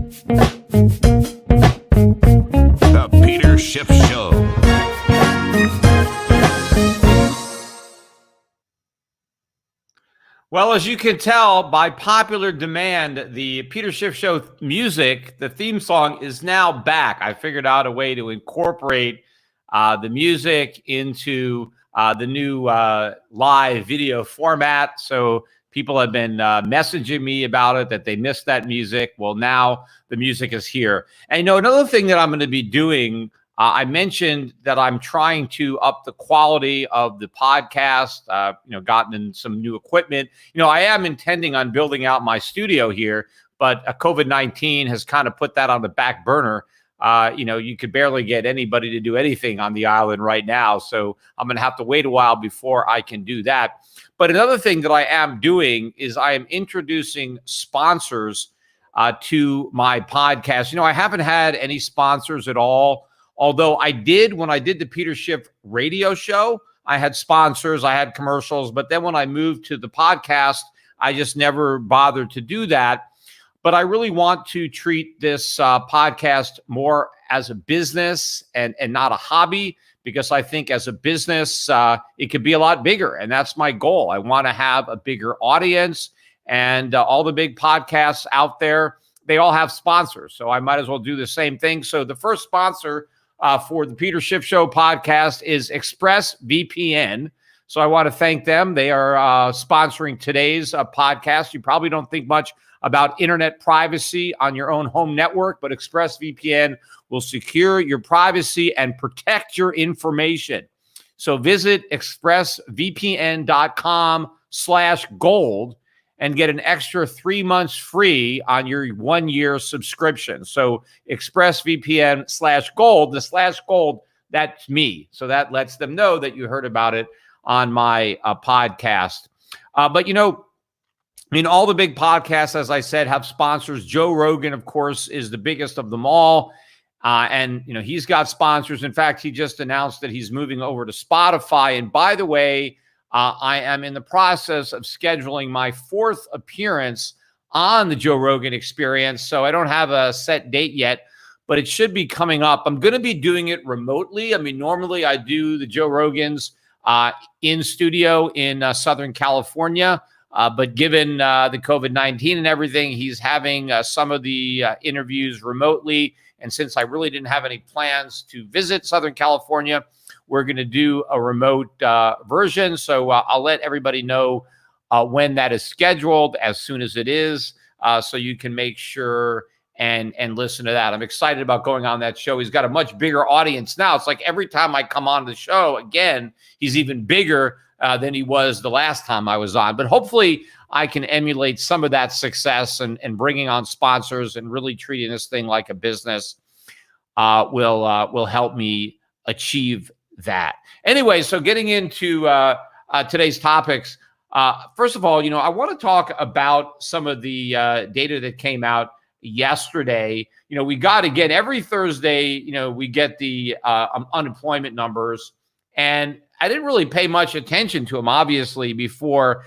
The Peter Schiff Show. Well, as you can tell by popular demand, the Peter Schiff Show music, the theme song, is now back. I figured out a way to incorporate the music into the new live video format. So people have been messaging me about it, that they missed that music. Well, now the music is here. And, another thing that I'm going to be doing, I mentioned that I'm trying to up the quality of the podcast, gotten in some new equipment. I am intending on building out my studio here, but COVID-19 has kind of put that on the back burner. You could barely get anybody to do anything on the island right now. So I'm going to have to wait a while before I can do that. But another thing that I am doing is I am introducing sponsors to my podcast. I haven't had any sponsors at all. Although I did, when I did the Peter Schiff radio show, I had sponsors, I had commercials. But then when I moved to the podcast, I just never bothered to do that. But I really want to treat this podcast more as a business and not a hobby, because I think as a business, it could be a lot bigger. And that's my goal. I want to have a bigger audience, and all the big podcasts out there, they all have sponsors. So I might as well do the same thing. So the first sponsor for the Peter Schiff Show podcast is ExpressVPN. So I want to thank them. They are sponsoring today's podcast. You probably don't think much about internet privacy on your own home network, but ExpressVPN will secure your privacy and protect your information. So visit expressvpn.com/gold and get an extra 3 months free on your 1-year subscription. So ExpressVPN/gold, the /gold, that's me. So that lets them know that you heard about it on my podcast. But all the big podcasts, as I said, have sponsors. Joe Rogan, of course, is the biggest of them all. And he's got sponsors. In fact, he just announced that he's moving over to Spotify. And by the way, I am in the process of scheduling my 4th appearance on the Joe Rogan Experience. So I don't have a set date yet, but it should be coming up. I'm going to be doing it remotely. Normally I do the Joe Rogans in studio in Southern California. But given the COVID-19 and everything, he's having some of the interviews remotely. And since I really didn't have any plans to visit Southern California, we're going to do a remote version. So I'll let everybody know when that is scheduled as soon as it is, so you can make sure and listen to that. I'm excited about going on that show. He's got a much bigger audience now. It's like every time I come on the show, again, he's even bigger than he was the last time I was on. But hopefully I can emulate some of that success, and bringing on sponsors and really treating this thing like a business will help me achieve that. Anyway, so getting into today's topics. First of all, I want to talk about some of the data that came out yesterday. We got, again, every Thursday, we get the unemployment numbers, and I didn't really pay much attention to them, obviously, before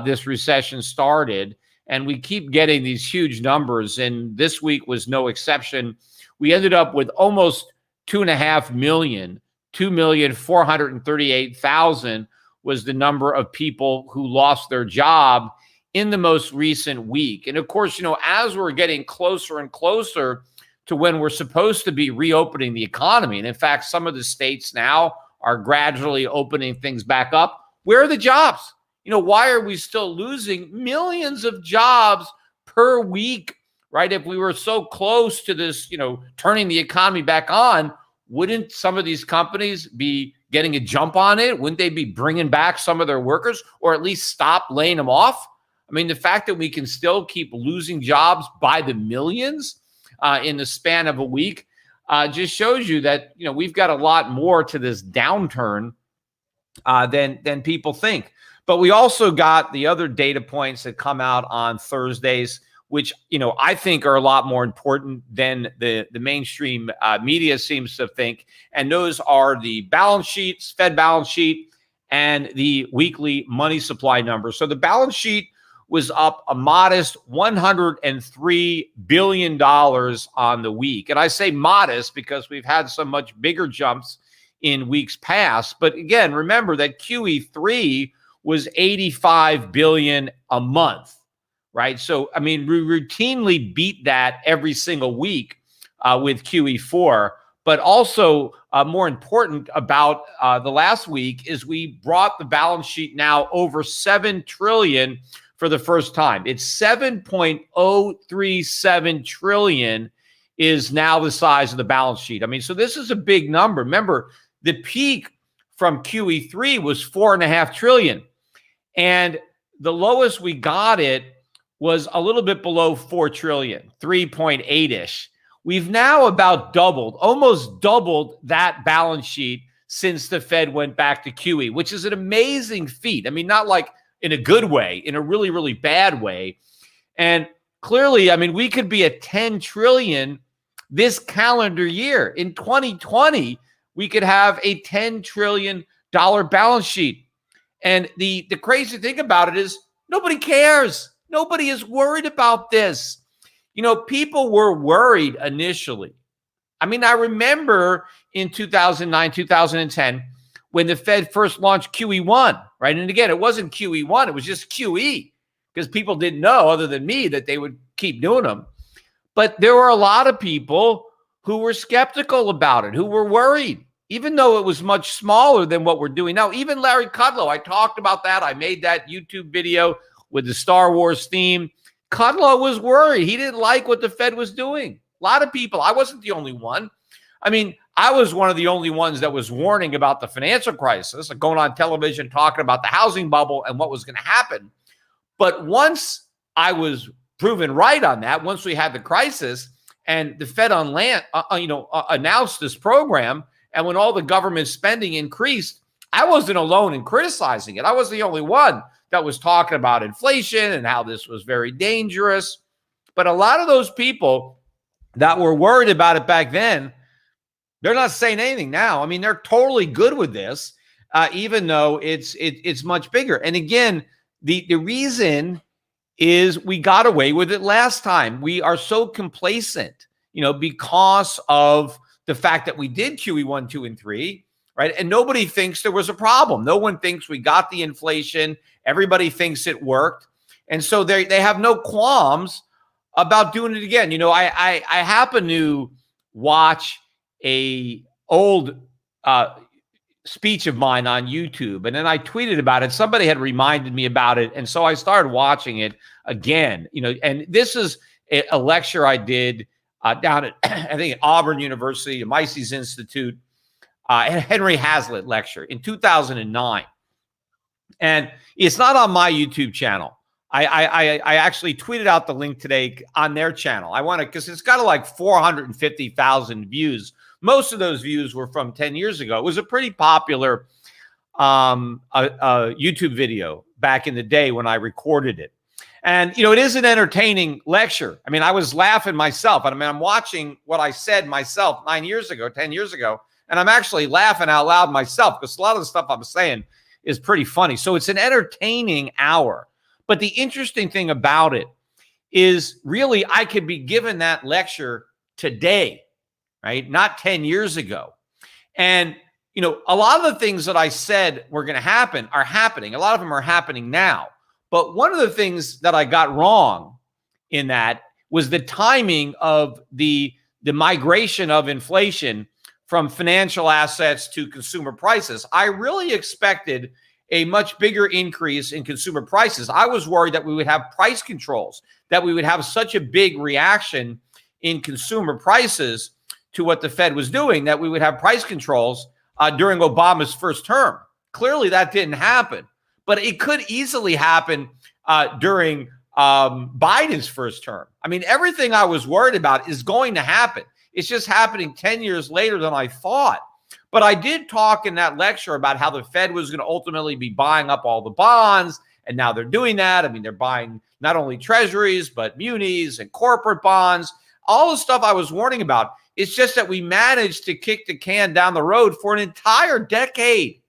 this recession started. And we keep getting these huge numbers, and this week was no exception. We ended up with almost 2.5 million. 2,438,000 was the number of people who lost their job in the most recent week. And of course, as we're getting closer and closer to when we're supposed to be reopening the economy, and in fact, some of the states now are gradually opening things back up, where are the jobs? Why are we still losing millions of jobs per week, right? If we were so close to this, turning the economy back on, wouldn't some of these companies be getting a jump on it? Wouldn't they be bringing back some of their workers, or at least stop laying them off? The fact that we can still keep losing jobs by the millions in the span of a week just shows you that, we've got a lot more to this downturn than people think. But we also got the other data points that come out on Thursdays, which, I think are a lot more important than the mainstream media seems to think. And those are the balance sheets, Fed balance sheet, and the weekly money supply numbers. So the balance sheet was up a modest $103 billion on the week. And I say modest because we've had some much bigger jumps in weeks past. But again, remember that QE3 was 85 billion a month, right? So, I mean, we routinely beat that every single week with QE4. But also more important about the last week is we brought the balance sheet now over 7 trillion for the first time. It's 7.037 trillion is now the size of the balance sheet. I mean, so this is a big number. Remember, the peak from QE3 was 4.5 trillion. And the lowest we got it was a little bit below 4 trillion, 3.8-ish. We've now about doubled, almost doubled that balance sheet since the Fed went back to QE, which is an amazing feat. I mean, not like in a good way, in a really, really bad way. And clearly, I mean, we could be at 10 trillion this calendar year. In 2020, we could have a $10 trillion balance sheet. And the crazy thing about it is nobody cares. Nobody is worried about this. You know, people were worried initially. I mean, I remember in 2009, 2010, when the Fed first launched QE1, right? And again, it wasn't QE1, it was just QE, because people didn't know, other than me, that they would keep doing them. But there were a lot of people who were skeptical about it, who were worried, even though it was much smaller than what we're doing now. Even Larry Kudlow, I talked about that. I made that YouTube video with the Star Wars theme. Kudlow was worried. He didn't like what the Fed was doing. A lot of people. I wasn't the only one. I mean, I was one of the only ones that was warning about the financial crisis, going on television, talking about the housing bubble and what was going to happen. But once I was proven right on that, once we had the crisis and the Fed announced this program, and when all the government spending increased, I wasn't alone in criticizing it. I was the only one that was talking about inflation and how this was very dangerous. But a lot of those people that were worried about it back then, they're not saying anything now. I mean, they're totally good with this, even though it's much bigger. And again, the reason is we got away with it last time. We are so complacent, because of the fact that we did QE 1, 2, and 3, right? And nobody thinks there was a problem. No one thinks we got the inflation. Everybody thinks it worked. And so they have no qualms about doing it again. I happen to watch a old speech of mine on YouTube, and then I tweeted about it. Somebody had reminded me about it, and so I started watching it again. And this is a lecture I did down at, I think, at Auburn University, Mises Institute, Henry Hazlitt lecture in 2009. And it's not on my YouTube channel. I actually tweeted out the link today on their channel. I want to, because it's got like 450,000 views. Most of those views were from 10 years ago. It was a pretty popular YouTube video back in the day when I recorded it. And, it is an entertaining lecture. I mean, I was laughing myself. And I'm watching what I said myself 10 years ago, and I'm actually laughing out loud myself because a lot of the stuff I'm saying is pretty funny. So it's an entertaining hour. But the interesting thing about it is really I could be given that lecture today, right? Not 10 years ago. And, a lot of the things that I said were going to happen are happening. A lot of them are happening now. But one of the things that I got wrong in that was the timing of the migration of inflation from financial assets to consumer prices. I really expected a much bigger increase in consumer prices. I was worried that we would have price controls, that we would have such a big reaction in consumer prices to what the Fed was doing, that we would have price controls during Obama's first term. Clearly, that didn't happen. But it could easily happen during Biden's first term. I mean, everything I was worried about is going to happen. It's just happening 10 years later than I thought. But I did talk in that lecture about how the Fed was going to ultimately be buying up all the bonds, and now they're doing that. I mean, they're buying not only treasuries, but munis and corporate bonds, all the stuff I was warning about. It's just that we managed to kick the can down the road for an entire decade.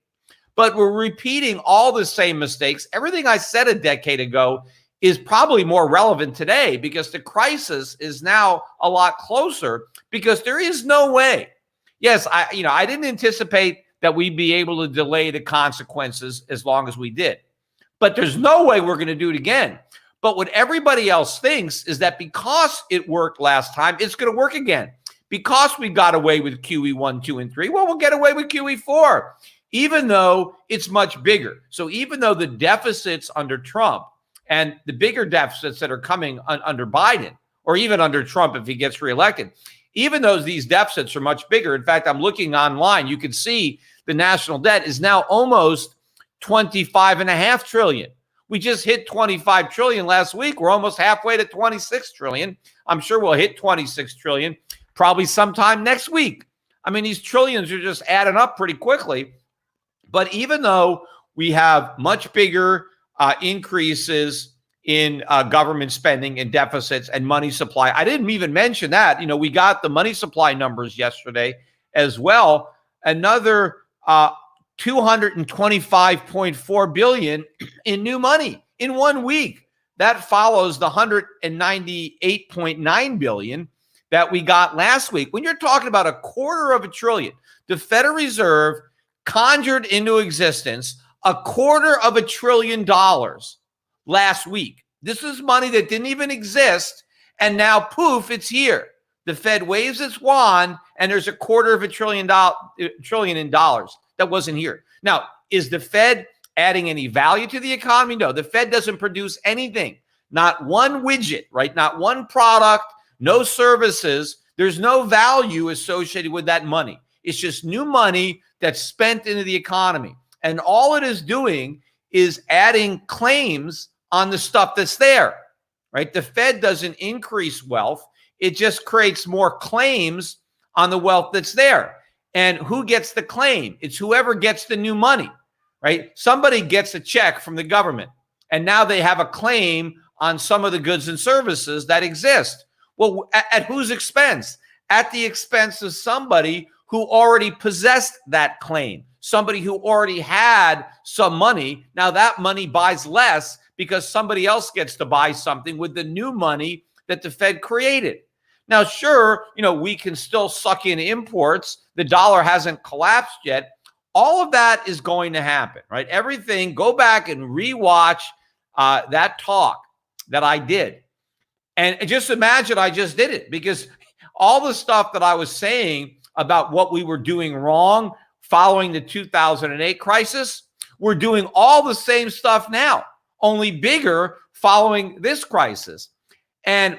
But we're repeating all the same mistakes. Everything I said a decade ago is probably more relevant today because the crisis is now a lot closer because there is no way. Yes, I didn't anticipate that we'd be able to delay the consequences as long as we did. But there's no way we're going to do it again. But what everybody else thinks is that because it worked last time, it's going to work again. Because we got away with QE 1, 2, and 3, well, we'll get away with QE 4, even though it's much bigger. So even though the deficits under Trump and the bigger deficits that are coming under Biden, or even under Trump if he gets reelected, even though these deficits are much bigger. In fact, I'm looking online. You can see the national debt is now almost $25.5 trillion. We just hit $25 trillion last week. We're almost halfway to $26 trillion. I'm sure we'll hit $26 trillion probably sometime next week. I mean, these trillions are just adding up pretty quickly. But even though we have much bigger increases in government spending and deficits and money supply, I didn't even mention that. We got the money supply numbers yesterday as well. Another $225.4 billion in new money in 1 week. That follows the $198.9 billion that we got last week. When you're talking about $250 billion, the Federal Reserve conjured into existence $250 billion last week. This is money that didn't even exist, and now poof, it's here. The Fed waves its wand, and there's $250 billion in dollars that wasn't here. Now, is the Fed adding any value to the economy? No, the Fed doesn't produce anything. Not one widget, right? Not one product, no services. There's no value associated with that money. It's just new money that's spent into the economy. And all it is doing is adding claims on the stuff that's there, right? The Fed doesn't increase wealth. It just creates more claims on the wealth that's there. And who gets the claim? It's whoever gets the new money, right? Somebody gets a check from the government, and now they have a claim on some of the goods and services that exist. Well, at whose expense? At the expense of somebody who already possessed that claim, somebody who already had some money. Now that money buys less because somebody else gets to buy something with the new money that the Fed created. Now, sure, we can still suck in imports. The dollar hasn't collapsed yet. All of that is going to happen, right? Everything, go back and rewatch that talk that I did. And just imagine I just did it, because all the stuff that I was saying about what we were doing wrong following the 2008 crisis, we're doing all the same stuff now, only bigger following this crisis. And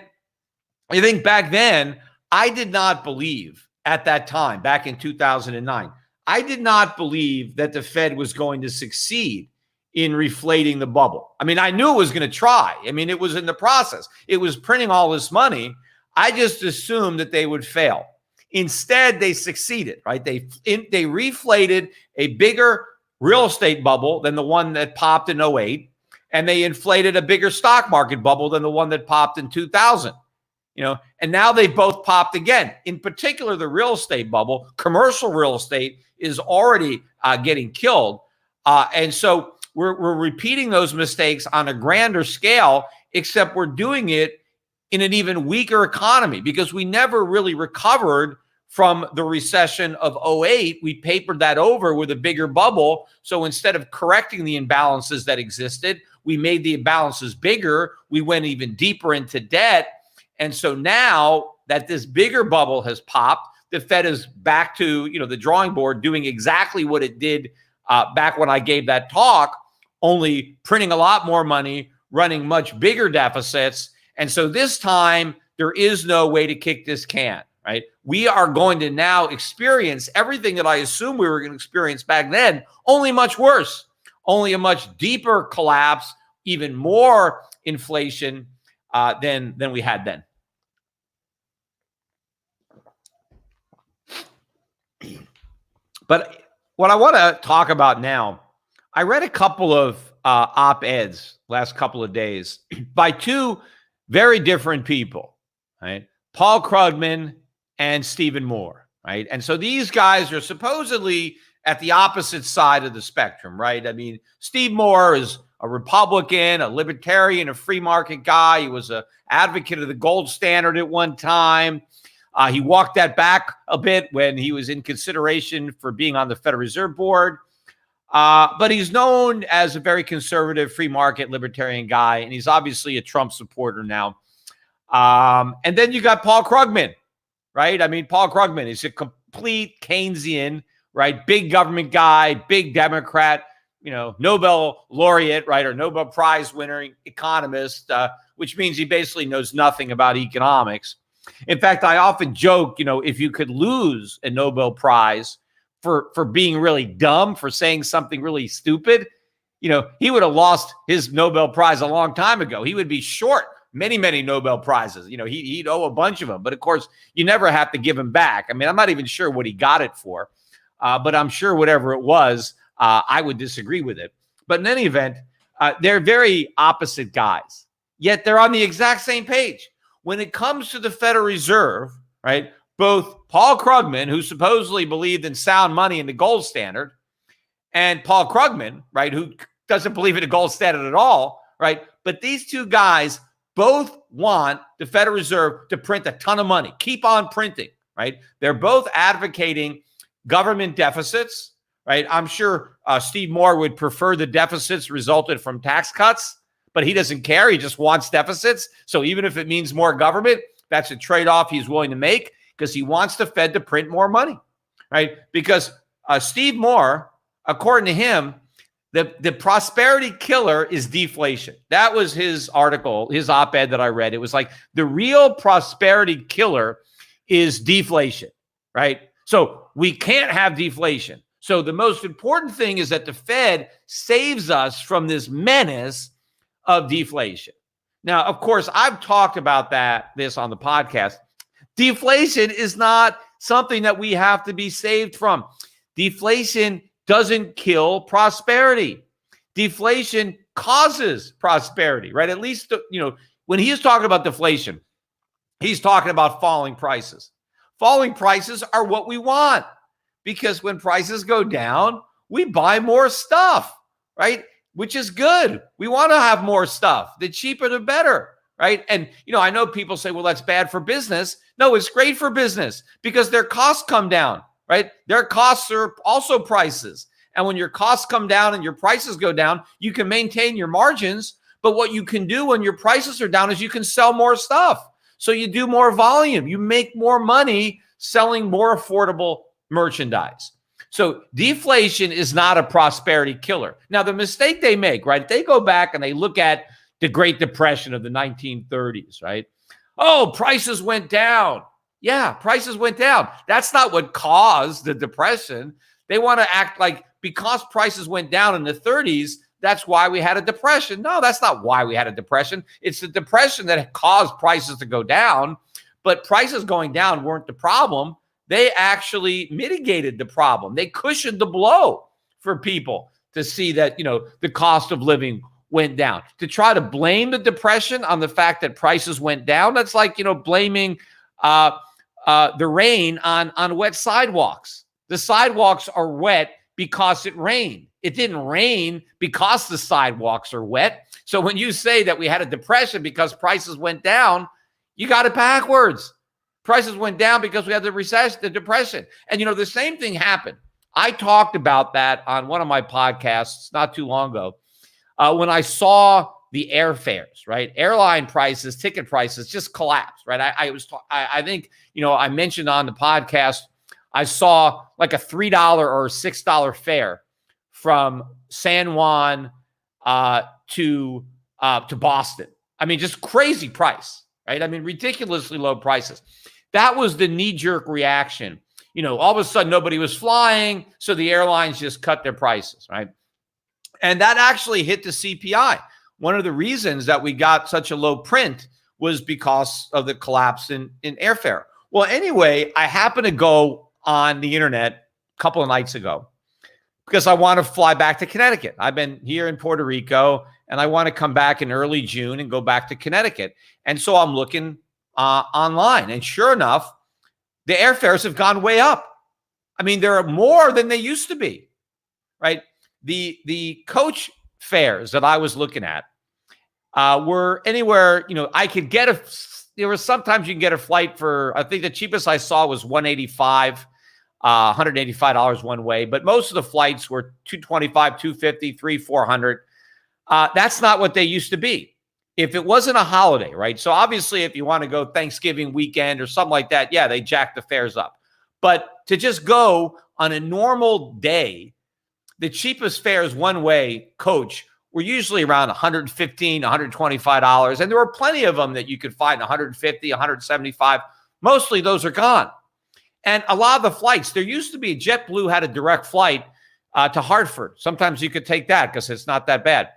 I think back then, I did not believe at that time, back in 2009, I did not believe that the Fed was going to succeed in reflating the bubble. I mean, I knew it was going to try. I mean, it was in the process. It was printing all this money. I just assumed that they would fail. Instead, they succeeded, right? They reflated a bigger real estate bubble than the one that popped in 08, and they inflated a bigger stock market bubble than the one that popped in 2000. And now they both popped again. In particular, the real estate bubble, commercial real estate, is already getting killed. And so we're repeating those mistakes on a grander scale, except we're doing it in an even weaker economy because we never really recovered from the recession of 08. We papered that over with a bigger bubble. So instead of correcting the imbalances that existed, we made the imbalances bigger. We went even deeper into debt. And so now that this bigger bubble has popped, the Fed is back to, the drawing board, doing exactly what it did back when I gave that talk, only printing a lot more money, running much bigger deficits. And so this time, there is no way to kick this can, right? We are going to now experience everything that I assumed we were going to experience back then, only much worse, only a much deeper collapse, even more inflation than we had then. But what I want to talk about now, I read a couple of op-eds last couple of days by two very different people, right? Paul Krugman and Stephen Moore, right? And so these guys are supposedly at the opposite side of the spectrum, right? I mean, Steve Moore is a Republican, a libertarian, a free market guy. He was an advocate of the gold standard at one time. He walked that back a bit when he was in consideration for being on the Federal Reserve Board. But he's known as a very conservative, free market, libertarian guy, and he's obviously a Trump supporter now. And then you got Paul Krugman, right? I mean, Paul Krugman is a complete Keynesian, right? Big government guy, big Democrat, Nobel laureate, right? Or Nobel Prize winning economist, which means he basically knows nothing about economics. In fact, I often joke, if you could lose a Nobel Prize for being really dumb, for saying something really stupid, he would have lost his Nobel Prize a long time ago. He would be short many, many Nobel Prizes. He'd owe a bunch of them. But of course, you never have to give him back. I mean, I'm not even sure what he got it for, but I'm sure whatever it was, I would disagree with it. But in any event, they're very opposite guys, yet they're on the exact same page. When it comes to the Federal Reserve, right, both Paul Krugman, who supposedly believed in sound money and the gold standard, and Paul Krugman, right, who doesn't believe in the gold standard at all, right? But these two guys both want the Federal Reserve to print a ton of money, keep on printing, right? They're both advocating government deficits, right? I'm sure Steve Moore would prefer the deficits resulted from tax cuts, but he doesn't care. He just wants deficits. So even if it means more government, that's a trade-off he's willing to make because he wants the Fed to print more money, right? Because Steve Moore, according to him, the prosperity killer is deflation. That was his article, his op-ed that I read. It was like the real prosperity killer is deflation, right? So we can't have deflation. So the most important thing is that the Fed saves us from this menace of deflation. Now, of course, I've talked about this on the podcast. Deflation is not something that we have to be saved from. Deflation doesn't kill prosperity. Deflation causes prosperity, right? At least, when he is talking about deflation, he's talking about falling prices. Falling prices are what we want because when prices go down, we buy more stuff, right? Which is good. We want to have more stuff. The cheaper, the better, right? And, I know people say, well, that's bad for business. No, it's great for business because their costs come down, right? Their costs are also prices. And when your costs come down and your prices go down, you can maintain your margins. But what you can do when your prices are down is you can sell more stuff. So you do more volume. You make more money selling more affordable merchandise. So deflation is not a prosperity killer. Now, the mistake they make, right? They go back and they look at the Great Depression of the 1930s, right? Oh, prices went down. Yeah, prices went down. That's not what caused the depression. They want to act like because prices went down in the 30s, that's why we had a depression. No, that's not why we had a depression. It's the depression that caused prices to go down, but prices going down weren't the problem. They actually mitigated the problem. They cushioned the blow for people to see that, the cost of living went down. To try to blame the depression on the fact that prices went down, that's like, blaming the rain on wet sidewalks. The sidewalks are wet because it rained. It didn't rain because the sidewalks are wet. So when you say that we had a depression because prices went down, you got it backwards. Prices went down because we had the recession, the depression. And, the same thing happened. I talked about that on one of my podcasts not too long ago when I saw the airfares, right? Airline prices, ticket prices just collapsed, right? I think, I mentioned on the podcast, I saw like a $3 or $6 fare from San Juan to Boston. I mean, just crazy price, right? I mean, ridiculously low prices. That was the knee-jerk reaction. All of a sudden, nobody was flying, so the airlines just cut their prices, right? And that actually hit the CPI. One of the reasons that we got such a low print was because of the collapse in airfare. Well, anyway, I happened to go on the internet a couple of nights ago because I want to fly back to Connecticut. I've been here in Puerto Rico, and I want to come back in early June and go back to Connecticut. And so I'm looking online. And sure enough, the airfares have gone way up. I mean, there are more than they used to be, right? The coach fares that I was looking at were anywhere, I could get there was sometimes you can get a flight for, I think the cheapest I saw was $185 one way, but most of the flights were $225, $250, $300, $400. That's not what they used to be. If it wasn't a holiday, right? So obviously, if you want to go Thanksgiving weekend or something like that, yeah, they jack the fares up. But to just go on a normal day, the cheapest fares one way coach were usually around $115, $125. And there were plenty of them that you could find $150, $175. Mostly those are gone. And a lot of the flights, there used to be, JetBlue had a direct flight to Hartford. Sometimes you could take that because it's not that bad.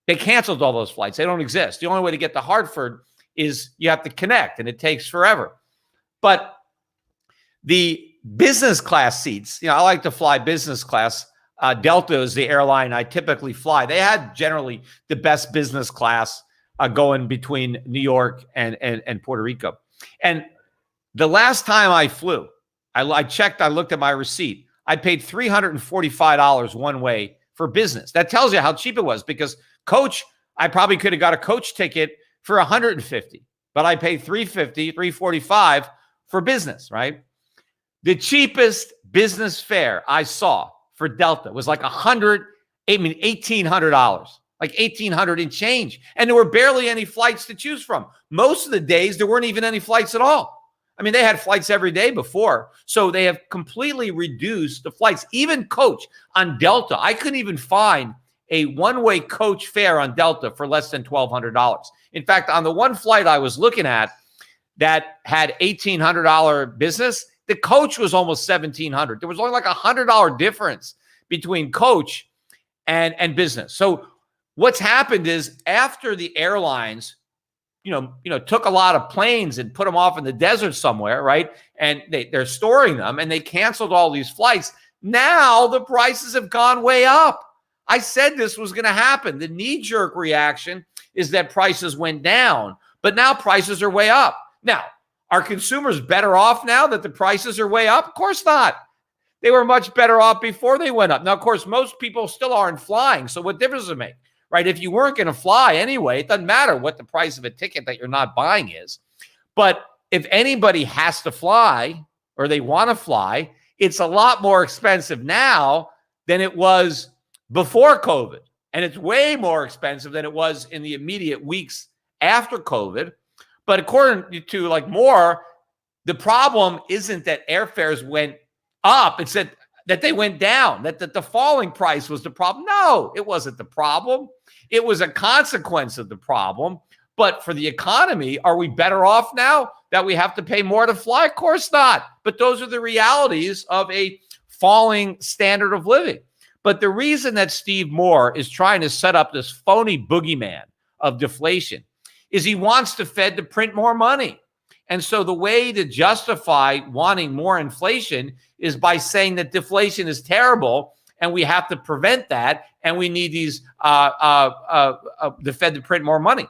They canceled all those flights. They don't exist. The only way to get to Hartford is you have to connect, and it takes forever. But the business class seats, I like to fly business class. Delta is the airline I typically fly. They had generally the best business class going between New York and Puerto Rico. And the last time I flew, I checked, I looked at my receipt. I paid $345 one way for business. That tells you how cheap it was, because coach, I probably could have got a coach ticket for $150, but I paid $350, $345 for business, right? The cheapest business fare I saw for Delta was like $1,800, like $1,800 and change. And there were barely any flights to choose from. Most of the days, there weren't even any flights at all. I mean, they had flights every day before. So they have completely reduced the flights. Even coach on Delta, I couldn't even find a one-way coach fare on Delta for less than $1,200. In fact, on the one flight I was looking at that had $1,800 business, the coach was almost $1,700. There was only like $100 difference between coach and business. So what's happened is, after the airlines, took a lot of planes and put them off in the desert somewhere, right? And they're storing them, and they canceled all these flights. Now the prices have gone way up. I said this was going to happen. The knee-jerk reaction is that prices went down, but now prices are way up. Now, are consumers better off now that the prices are way up? Of course not. They were much better off before they went up. Now, of course, most people still aren't flying, so what difference does it make, right? If you weren't going to fly anyway, it doesn't matter what the price of a ticket that you're not buying is. But if anybody has to fly, or they want to fly, it's a lot more expensive now than it was before COVID. And it's way more expensive than it was in the immediate weeks after COVID. But according to Moore, the problem isn't that airfares went up. It's that they went down, that the falling price was the problem. No, it wasn't the problem. It was a consequence of the problem. But for the economy, are we better off now that we have to pay more to fly? Of course not. But those are the realities of a falling standard of living. But the reason that Steve Moore is trying to set up this phony boogeyman of deflation is he wants the Fed to print more money. And so the way to justify wanting more inflation is by saying that deflation is terrible and we have to prevent that, and we need the Fed to print more money.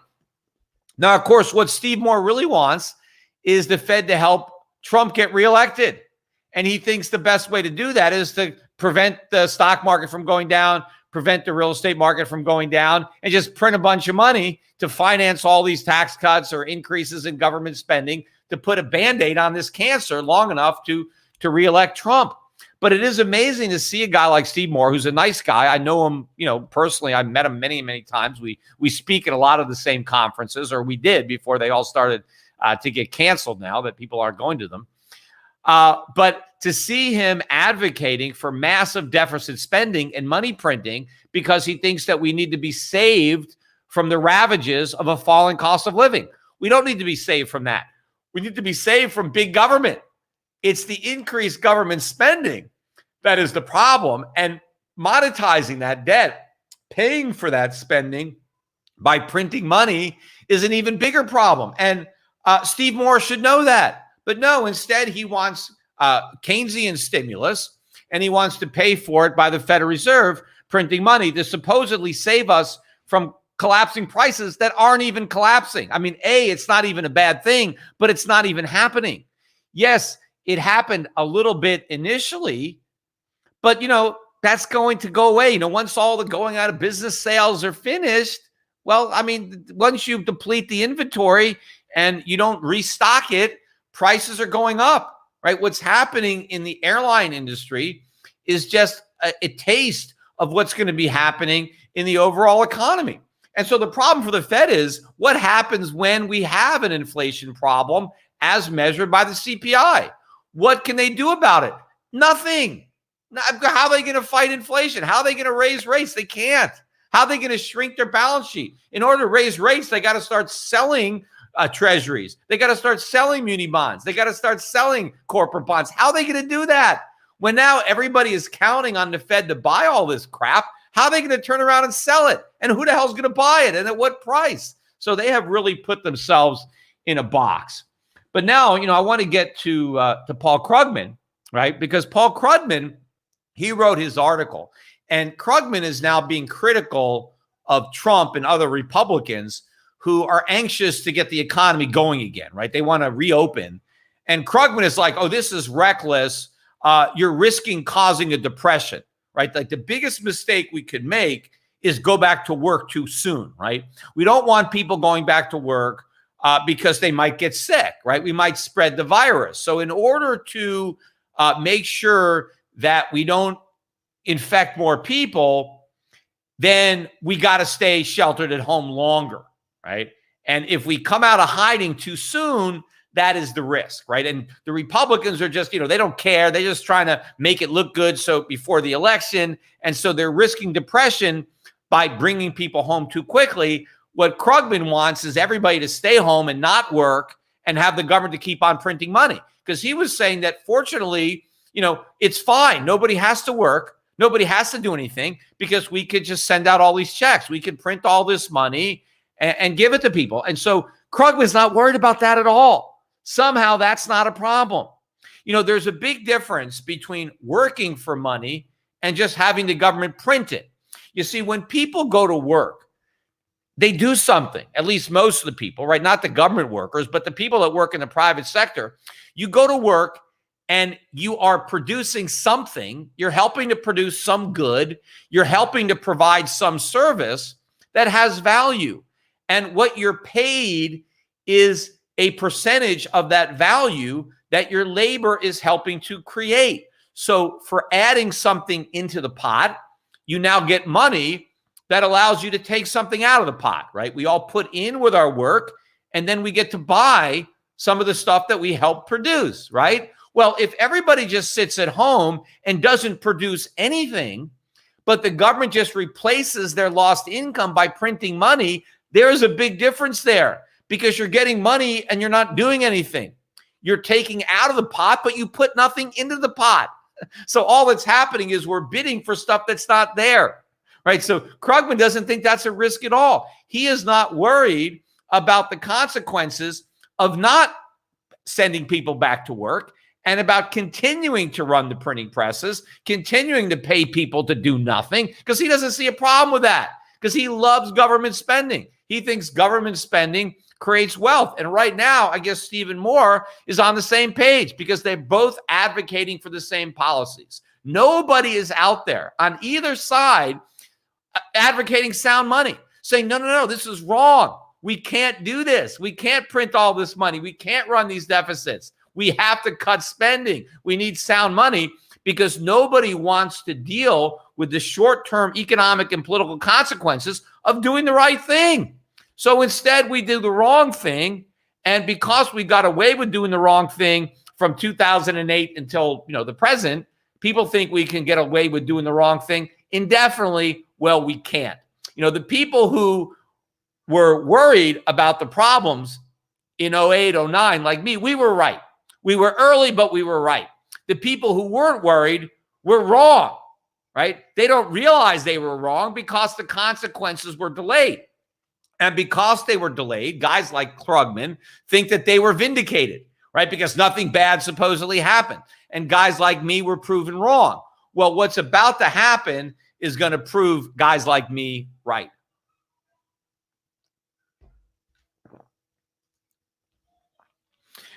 Now, of course, what Steve Moore really wants is the Fed to help Trump get reelected. And he thinks the best way to do that is to prevent the stock market from going down, prevent the real estate market from going down, and just print a bunch of money to finance all these tax cuts or increases in government spending to put a Band-Aid on this cancer long enough to reelect Trump. But it is amazing to see a guy like Steve Moore, who's a nice guy. I know him, personally. I've met him many, many times. We speak at a lot of the same conferences, or we did before they all started to get canceled now that people aren't going to them. But to see him advocating for massive deficit spending and money printing because he thinks that we need to be saved from the ravages of a falling cost of living. We don't need to be saved from that. We need to be saved from big government. It's the increased government spending that is the problem. And monetizing that debt, paying for that spending by printing money is an even bigger problem. And Steve Moore should know that. But no, instead he wants Keynesian stimulus, and he wants to pay for it by the Federal Reserve printing money to supposedly save us from collapsing prices that aren't even collapsing. I mean, it's not even a bad thing, but it's not even happening. Yes, it happened a little bit initially, but that's going to go away. Once all the going out of business sales are finished, well, I mean, once you deplete the inventory and you don't restock it, prices are going up, right? What's happening in the airline industry is just a taste of what's going to be happening in the overall economy. And so the problem for the Fed is what happens when we have an inflation problem as measured by the CPI? What can they do about it? Nothing. How are they going to fight inflation? How are they going to raise rates? They can't. How are they going to shrink their balance sheet? In order to raise rates, they got to start selling treasuries. They got to start selling muni bonds. They got to start selling corporate bonds. How are they going to do that? When now everybody is counting on the Fed to buy all this crap, how are they going to turn around and sell it? And who the hell's going to buy it? And at what price? So they have really put themselves in a box. But now, I want to get to Paul Krugman, right? Because Paul Krugman, he wrote his article. And Krugman is now being critical of Trump and other Republicans who are anxious to get the economy going again, right? They want to reopen. And Krugman is like, oh, this is reckless. You're risking causing a depression, right? Like the biggest mistake we could make is go back to work too soon, right? We don't want people going back to work because they might get sick, right? We might spread the virus. So in order to make sure that we don't infect more people, then we got to stay sheltered at home longer, right? And if we come out of hiding too soon, that is the risk, right? And the Republicans are just, they don't care. They're just trying to make it look good so before the election. And so they're risking depression by bringing people home too quickly. What Krugman wants is everybody to stay home and not work and have the government to keep on printing money. Because he was saying that fortunately, it's fine. Nobody has to work. Nobody has to do anything because we could just send out all these checks. We could print all this money and give it to people. And so Krugman's not worried about that at all. Somehow that's not a problem. There's a big difference between working for money and just having the government print it. You see, when people go to work, they do something, at least most of the people, right? Not the government workers, but the people that work in the private sector. You go to work and you are producing something. You're helping to produce some good. You're helping to provide some service that has value. And what you're paid is a percentage of that value that your labor is helping to create. So for adding something into the pot, you now get money that allows you to take something out of the pot, right? We all put in with our work, and then we get to buy some of the stuff that we help produce, right? Well, if everybody just sits at home and doesn't produce anything, but the government just replaces their lost income by printing money, there is a big difference there because you're getting money and you're not doing anything. You're taking out of the pot, but you put nothing into the pot. So all that's happening is we're bidding for stuff that's not there, right? So Krugman doesn't think that's a risk at all. He is not worried about the consequences of not sending people back to work and about continuing to run the printing presses, continuing to pay people to do nothing, because he doesn't see a problem with that, because he loves government spending. He thinks government spending creates wealth. And right now, I guess Stephen Moore is on the same page because they're both advocating for the same policies. Nobody is out there on either side advocating sound money, saying, no, this is wrong. We can't do this. We can't print all this money. We can't run these deficits. We have to cut spending. We need sound money because nobody wants to deal with the short-term economic and political consequences of doing the right thing. So instead, we do the wrong thing. And because we got away with doing the wrong thing from 2008 until, the present, people think we can get away with doing the wrong thing indefinitely. Well, we can't. The people who were worried about the problems in 08, 09, like me, we were right. We were early, but we were right. The people who weren't worried were wrong, right? They don't realize they were wrong because the consequences were delayed. And because they were delayed, guys like Krugman think that they were vindicated, right? Because nothing bad supposedly happened. And guys like me were proven wrong. Well, what's about to happen is going to prove guys like me right.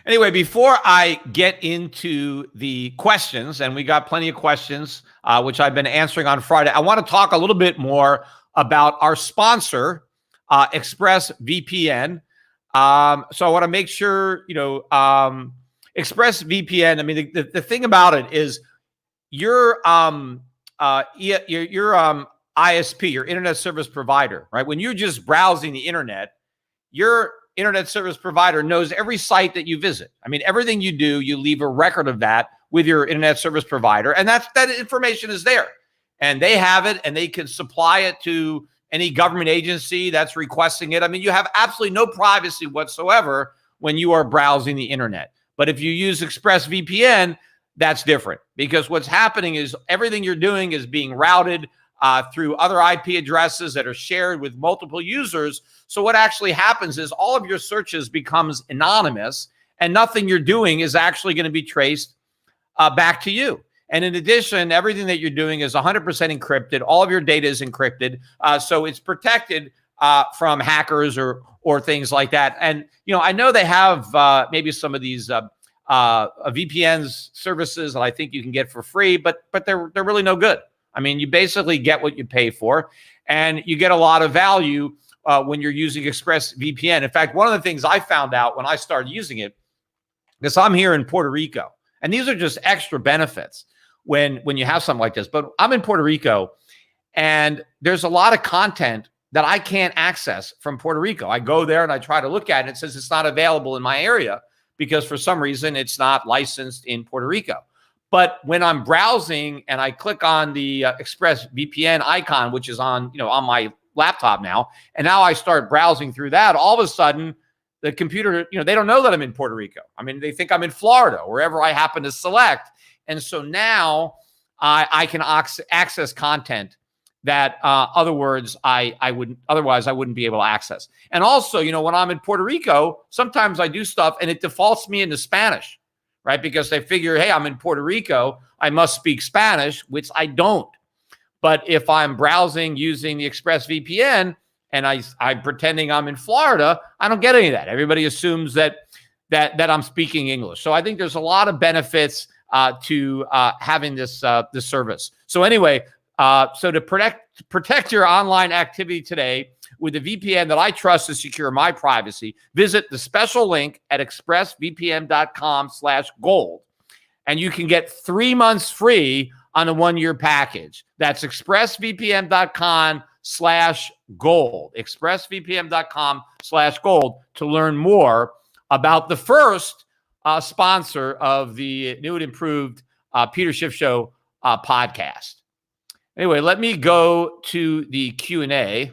Anyway, before I get into the questions, and we got plenty of questions, which I've been answering on Friday, I want to talk a little bit more about our sponsor, ExpressVPN. So I want to make sure, ExpressVPN, I mean, the thing about it is your ISP, your internet service provider, right? When you're just browsing the internet, your internet service provider knows every site that you visit. I mean, everything you do, you leave a record of that with your internet service provider, and that information is there. And they have it, and they can supply it to any government agency that's requesting it. I mean, you have absolutely no privacy whatsoever when you are browsing the internet. But if you use ExpressVPN, that's different, because what's happening is everything you're doing is being routed through other IP addresses that are shared with multiple users. So what actually happens is all of your searches becomes anonymous, and nothing you're doing is actually going to be traced back to you. And in addition, everything that you're doing is 100% encrypted. All of your data is encrypted, so it's protected from hackers or things like that. And I know they have maybe some of these VPNs services that I think you can get for free, but they're really no good. I mean, you basically get what you pay for, and you get a lot of value when you're using ExpressVPN. In fact, one of the things I found out when I started using it, because I'm here in Puerto Rico, and these are just extra benefits when you have something like this. But I'm in Puerto Rico, and there's a lot of content that I can't access from Puerto Rico. I go there and I try to look at it, and it says it's not available in my area because for some reason it's not licensed in Puerto Rico. But when I'm browsing and I click on the ExpressVPN icon, which is on my laptop now, and now I start browsing through that, all of a sudden the computer, they don't know that I'm in Puerto Rico. I mean, they think I'm in Florida, wherever I happen to select. And so now I can access content that otherwise I wouldn't be able to access. And also, when I'm in Puerto Rico, sometimes I do stuff and it defaults me into Spanish, right? Because they figure, hey, I'm in Puerto Rico, I must speak Spanish, which I don't. But if I'm browsing using the ExpressVPN and I'm pretending I'm in Florida, I don't get any of that. Everybody assumes that I'm speaking English. So I think there's a lot of benefits to having this service. So anyway, so to protect your online activity today with a VPN that I trust to secure my privacy, visit the special link at expressvpn.com/gold, and you can get 3 months free on a 1-year package. That's expressvpn.com/gold, expressvpn.com/gold to learn more about the first sponsor of the new and improved Peter Schiff Show podcast. Anyway, let me go to the Q&A.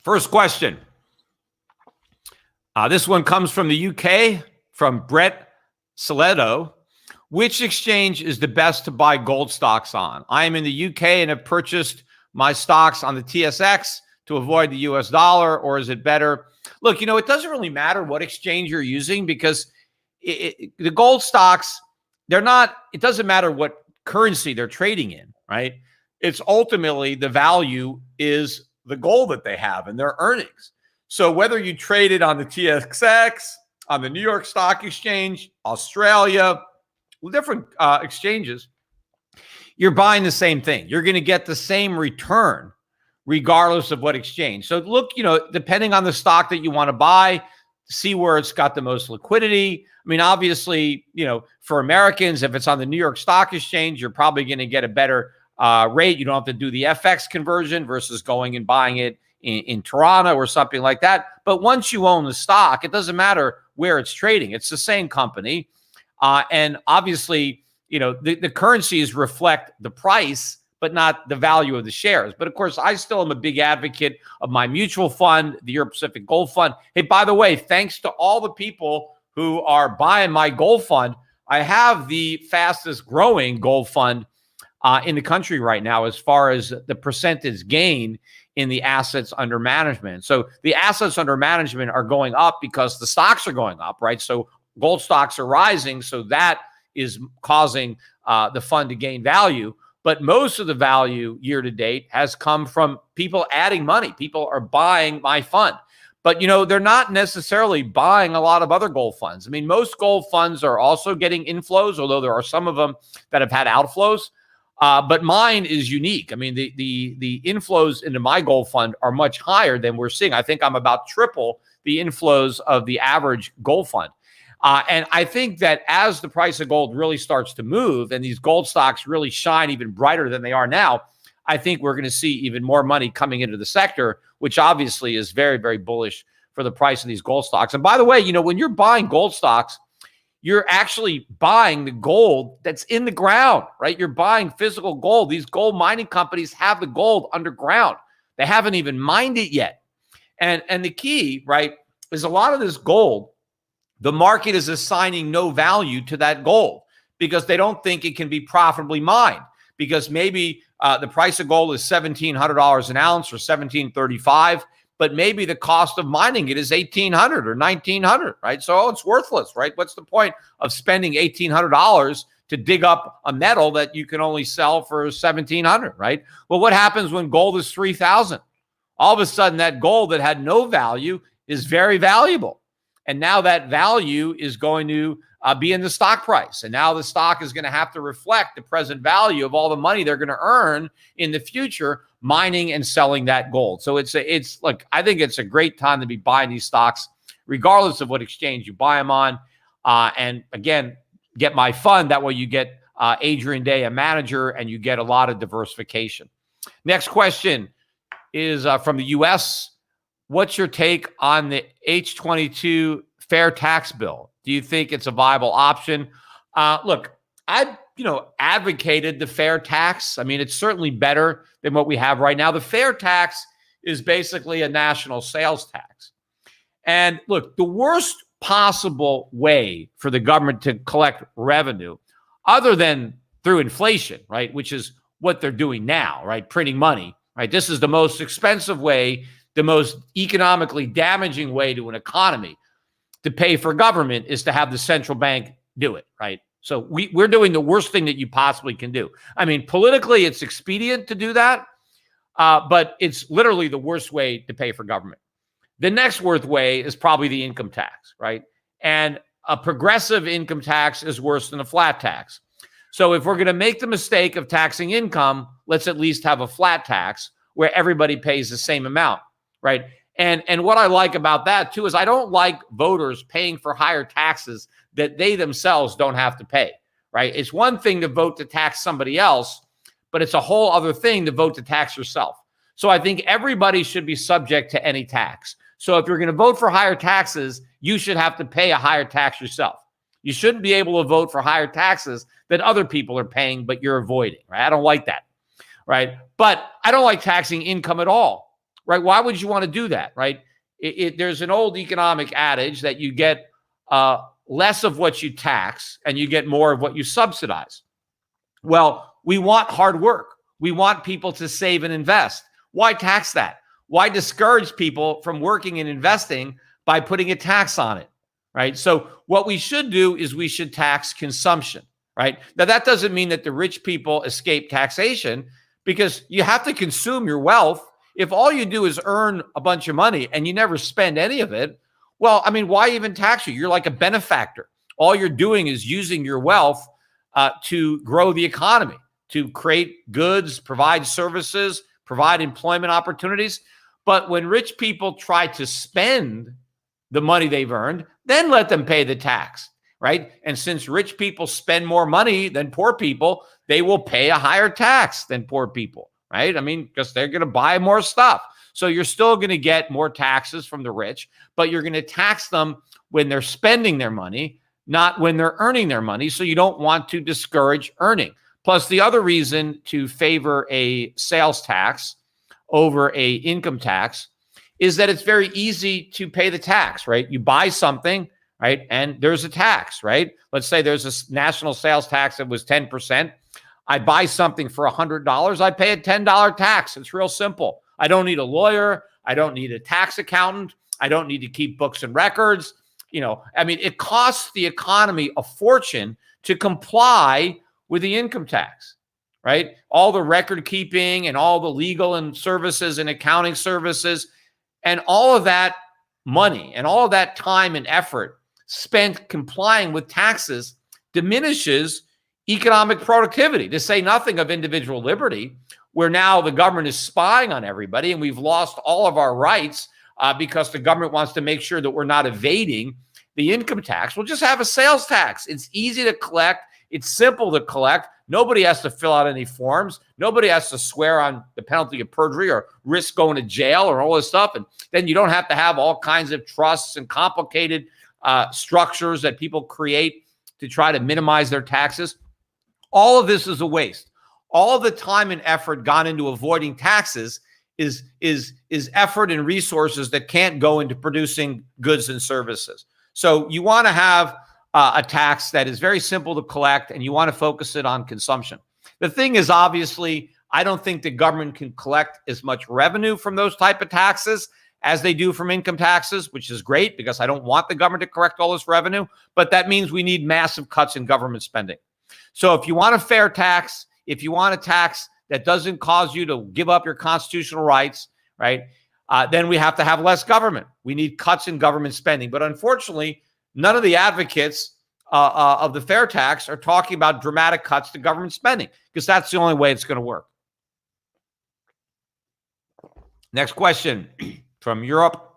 First question. This one comes from the UK, from Brett Soledo. Which exchange is the best to buy gold stocks on? I am in the UK and have purchased my stocks on the TSX to avoid the US dollar, or is it better? Look, it doesn't really matter what exchange you're using, because the gold stocks, it doesn't matter what currency they're trading in, right? It's ultimately the value is the gold that they have and their earnings. So whether you trade it on the TSX, on the New York Stock Exchange, Australia, different exchanges, you're buying the same thing. You're going to get the same return regardless of what exchange. So look, depending on the stock that you want to buy, see where it's got the most liquidity. I mean, obviously, for Americans, if it's on the New York Stock Exchange, you're probably going to get a better rate. You don't have to do the FX conversion versus going and buying it in Toronto or something like that. But once you own the stock, it doesn't matter where it's trading. It's the same company. And obviously, the currencies reflect the price, but not the value of the shares. But of course, I still am a big advocate of my mutual fund, the Euro Pacific Gold Fund. Hey, by the way, thanks to all the people who are buying my gold fund, I have the fastest growing gold fund in the country right now as far as the percentage gain in the assets under management. So the assets under management are going up because the stocks are going up, right? So gold stocks are rising, so that is causing the fund to gain value. But most of the value year to date has come from people adding money. People are buying my fund. But, they're not necessarily buying a lot of other gold funds. I mean, most gold funds are also getting inflows, although there are some of them that have had outflows. But mine is unique. I mean, the inflows into my gold fund are much higher than we're seeing. I think I'm about triple the inflows of the average gold fund. And I think that as the price of gold really starts to move and these gold stocks really shine even brighter than they are now, I think we're going to see even more money coming into the sector, which obviously is very, very bullish for the price of these gold stocks. And by the way, when you're buying gold stocks, you're actually buying the gold that's in the ground, right? You're buying physical gold. These gold mining companies have the gold underground. They haven't even mined it yet. And the key, right, is a lot of this gold, the market is assigning no value to that gold because they don't think it can be profitably mined, because maybe the price of gold is $1,700 an ounce or $1,735, but maybe the cost of mining it is $1,800 or $1,900, right? So it's worthless, right? What's the point of spending $1,800 to dig up a metal that you can only sell for $1,700, right? Well, what happens when gold is $3,000? All of a sudden, that gold that had no value is very valuable. And now that value is going to be in the stock price. And now the stock is going to have to reflect the present value of all the money they're going to earn in the future mining and selling that gold. So it's like, I think it's a great time to be buying these stocks, regardless of what exchange you buy them on. And again, get my fund. That way you get Adrian Day, a manager, and you get a lot of diversification. Next question is from the U.S. What's your take on the H-22 fair tax bill? Do you think it's a viable option? Look, I've advocated the fair tax. I mean, it's certainly better than what we have right now. The fair tax is basically a national sales tax. And look, the worst possible way for the government to collect revenue, other than through inflation, right, which is what they're doing now, right, printing money, right? This is the most expensive way, the most economically damaging way to an economy to pay for government is to have the central bank do it, right? So we're doing the worst thing that you possibly can do. I mean, politically, it's expedient to do that, but it's literally the worst way to pay for government. The next worst way is probably the income tax, right? And a progressive income tax is worse than a flat tax. So if we're going to make the mistake of taxing income, let's at least have a flat tax where everybody pays the same amount, right? And what I like about that, too, is I don't like voters paying for higher taxes that they themselves don't have to pay, right? It's one thing to vote to tax somebody else, but it's a whole other thing to vote to tax yourself. So I think everybody should be subject to any tax. So if you're going to vote for higher taxes, you should have to pay a higher tax yourself. You shouldn't be able to vote for higher taxes that other people are paying, but you're avoiding, right? I don't like that, right? But I don't like taxing income at all. Right? Why would you want to do that, right? There's an old economic adage that you get less of what you tax and you get more of what you subsidize. Well, we want hard work. We want people to save and invest. Why tax that? Why discourage people from working and investing by putting a tax on it, right? So what we should do is we should tax consumption, right? Now, that doesn't mean that the rich people escape taxation, because you have to consume your wealth. If all you do is earn a bunch of money and you never spend any of it, well, I mean, why even tax you? You're like a benefactor. All you're doing is using your wealth to grow the economy, to create goods, provide services, provide employment opportunities. But when rich people try to spend the money they've earned, then let them pay the tax, right? And since rich people spend more money than poor people, they will pay a higher tax than poor people. Right? I mean, because they're going to buy more stuff. So you're still going to get more taxes from the rich, but you're going to tax them when they're spending their money, not when they're earning their money. So you don't want to discourage earning. Plus, the other reason to favor a sales tax over a income tax is that it's very easy to pay the tax, right? You buy something, right? And there's a tax, right? Let's say there's a national sales tax that was 10%. I buy something for $100, I pay a $10 tax. It's real simple. I don't need a lawyer. I don't need a tax accountant. I don't need to keep books and records. I mean, it costs the economy a fortune to comply with the income tax, right? All the record keeping and all the legal and services and accounting services and all of that money and all of that time and effort spent complying with taxes diminishes economic productivity, to say nothing of individual liberty, where now the government is spying on everybody and we've lost all of our rights because the government wants to make sure that we're not evading the income tax. We'll just have a sales tax. It's easy to collect. It's simple to collect. Nobody has to fill out any forms. Nobody has to swear on the penalty of perjury or risk going to jail or all this stuff. And then you don't have to have all kinds of trusts and complicated structures that people create to try to minimize their taxes. All of this is a waste. All of the time and effort gone into avoiding taxes is effort and resources that can't go into producing goods and services. So you want to have a tax that is very simple to collect, and you want to focus it on consumption. The thing is, obviously, I don't think the government can collect as much revenue from those type of taxes as they do from income taxes, which is great because I don't want the government to collect all this revenue, but that means we need massive cuts in government spending. So if you want a fair tax, if you want a tax that doesn't cause you to give up your constitutional rights, right, then we have to have less government. We need cuts in government spending. But unfortunately, none of the advocates of the fair tax are talking about dramatic cuts to government spending because that's the only way it's going to work. Next question from Europe.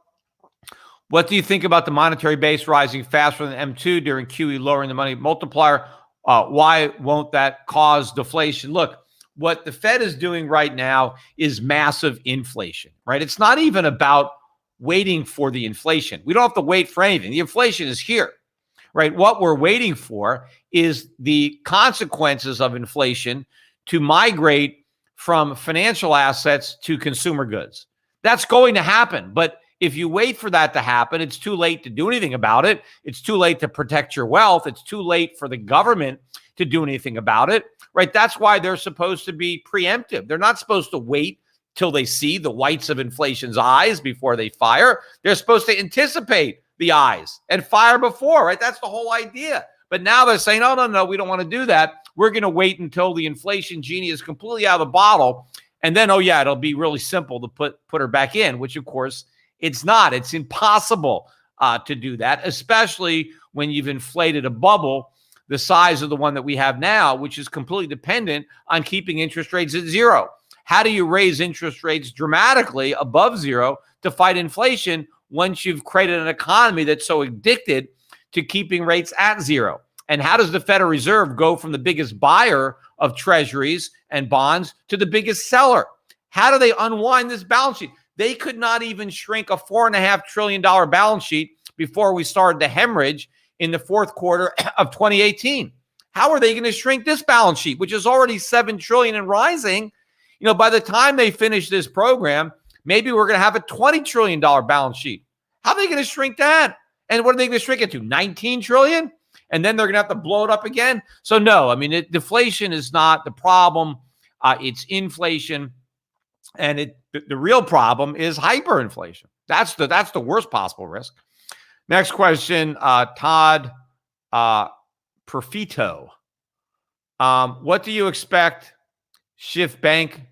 What do you think about the monetary base rising faster than M2 during QE, lowering the money multiplier? Why won't that cause deflation? Look, what the Fed is doing right now is massive inflation, right? It's not even about waiting for the inflation. We don't have to wait for anything. The inflation is here, right? What we're waiting for is the consequences of inflation to migrate from financial assets to consumer goods. That's going to happen. But if you wait for that to happen, it's too late to do anything about it. It's too late to protect your wealth. It's too late for the government to do anything about it, right? That's why they're supposed to be preemptive. They're not supposed to wait till they see the whites of inflation's eyes before they fire. They're supposed to anticipate the eyes and fire before, right? That's the whole idea. But now they're saying, oh, no, we don't want to do that. We're going to wait until the inflation genie is completely out of the bottle. And then, oh, yeah, it'll be really simple to put her back in, which, of course, it's not. It's impossible to do that, especially when you've inflated a bubble the size of the one that we have now, which is completely dependent on keeping interest rates at zero. How do you raise interest rates dramatically above zero to fight inflation once you've created an economy that's so addicted to keeping rates at zero? And how does the Federal Reserve go from the biggest buyer of treasuries and bonds to the biggest seller? How do they unwind this balance sheet? They could not even shrink a $4.5 trillion balance sheet before we started the hemorrhage in the fourth quarter of 2018. How are they going to shrink this balance sheet, which is already $7 trillion and rising? You know, by the time they finish this program, maybe we're going to have a $20 trillion balance sheet. How are they going to shrink that? And what are they going to shrink it to? 19 trillion? And then they're going to have to blow it up again? So no, I mean, deflation is not the problem. It's inflation. And the real problem is hyperinflation. That's the worst possible risk. Next question, Todd Perfito. What do you expect Shift Bank?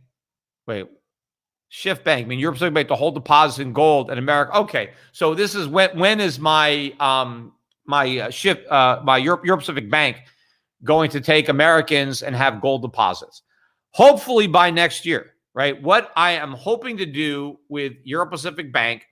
Shift Bank. I mean, Europe Pacific Bank to hold deposits in gold in America. Okay, so this is when is my Europe Pacific Bank going to take Americans and have gold deposits? Hopefully by next year, right? What I am hoping to do with Europe Pacific Bank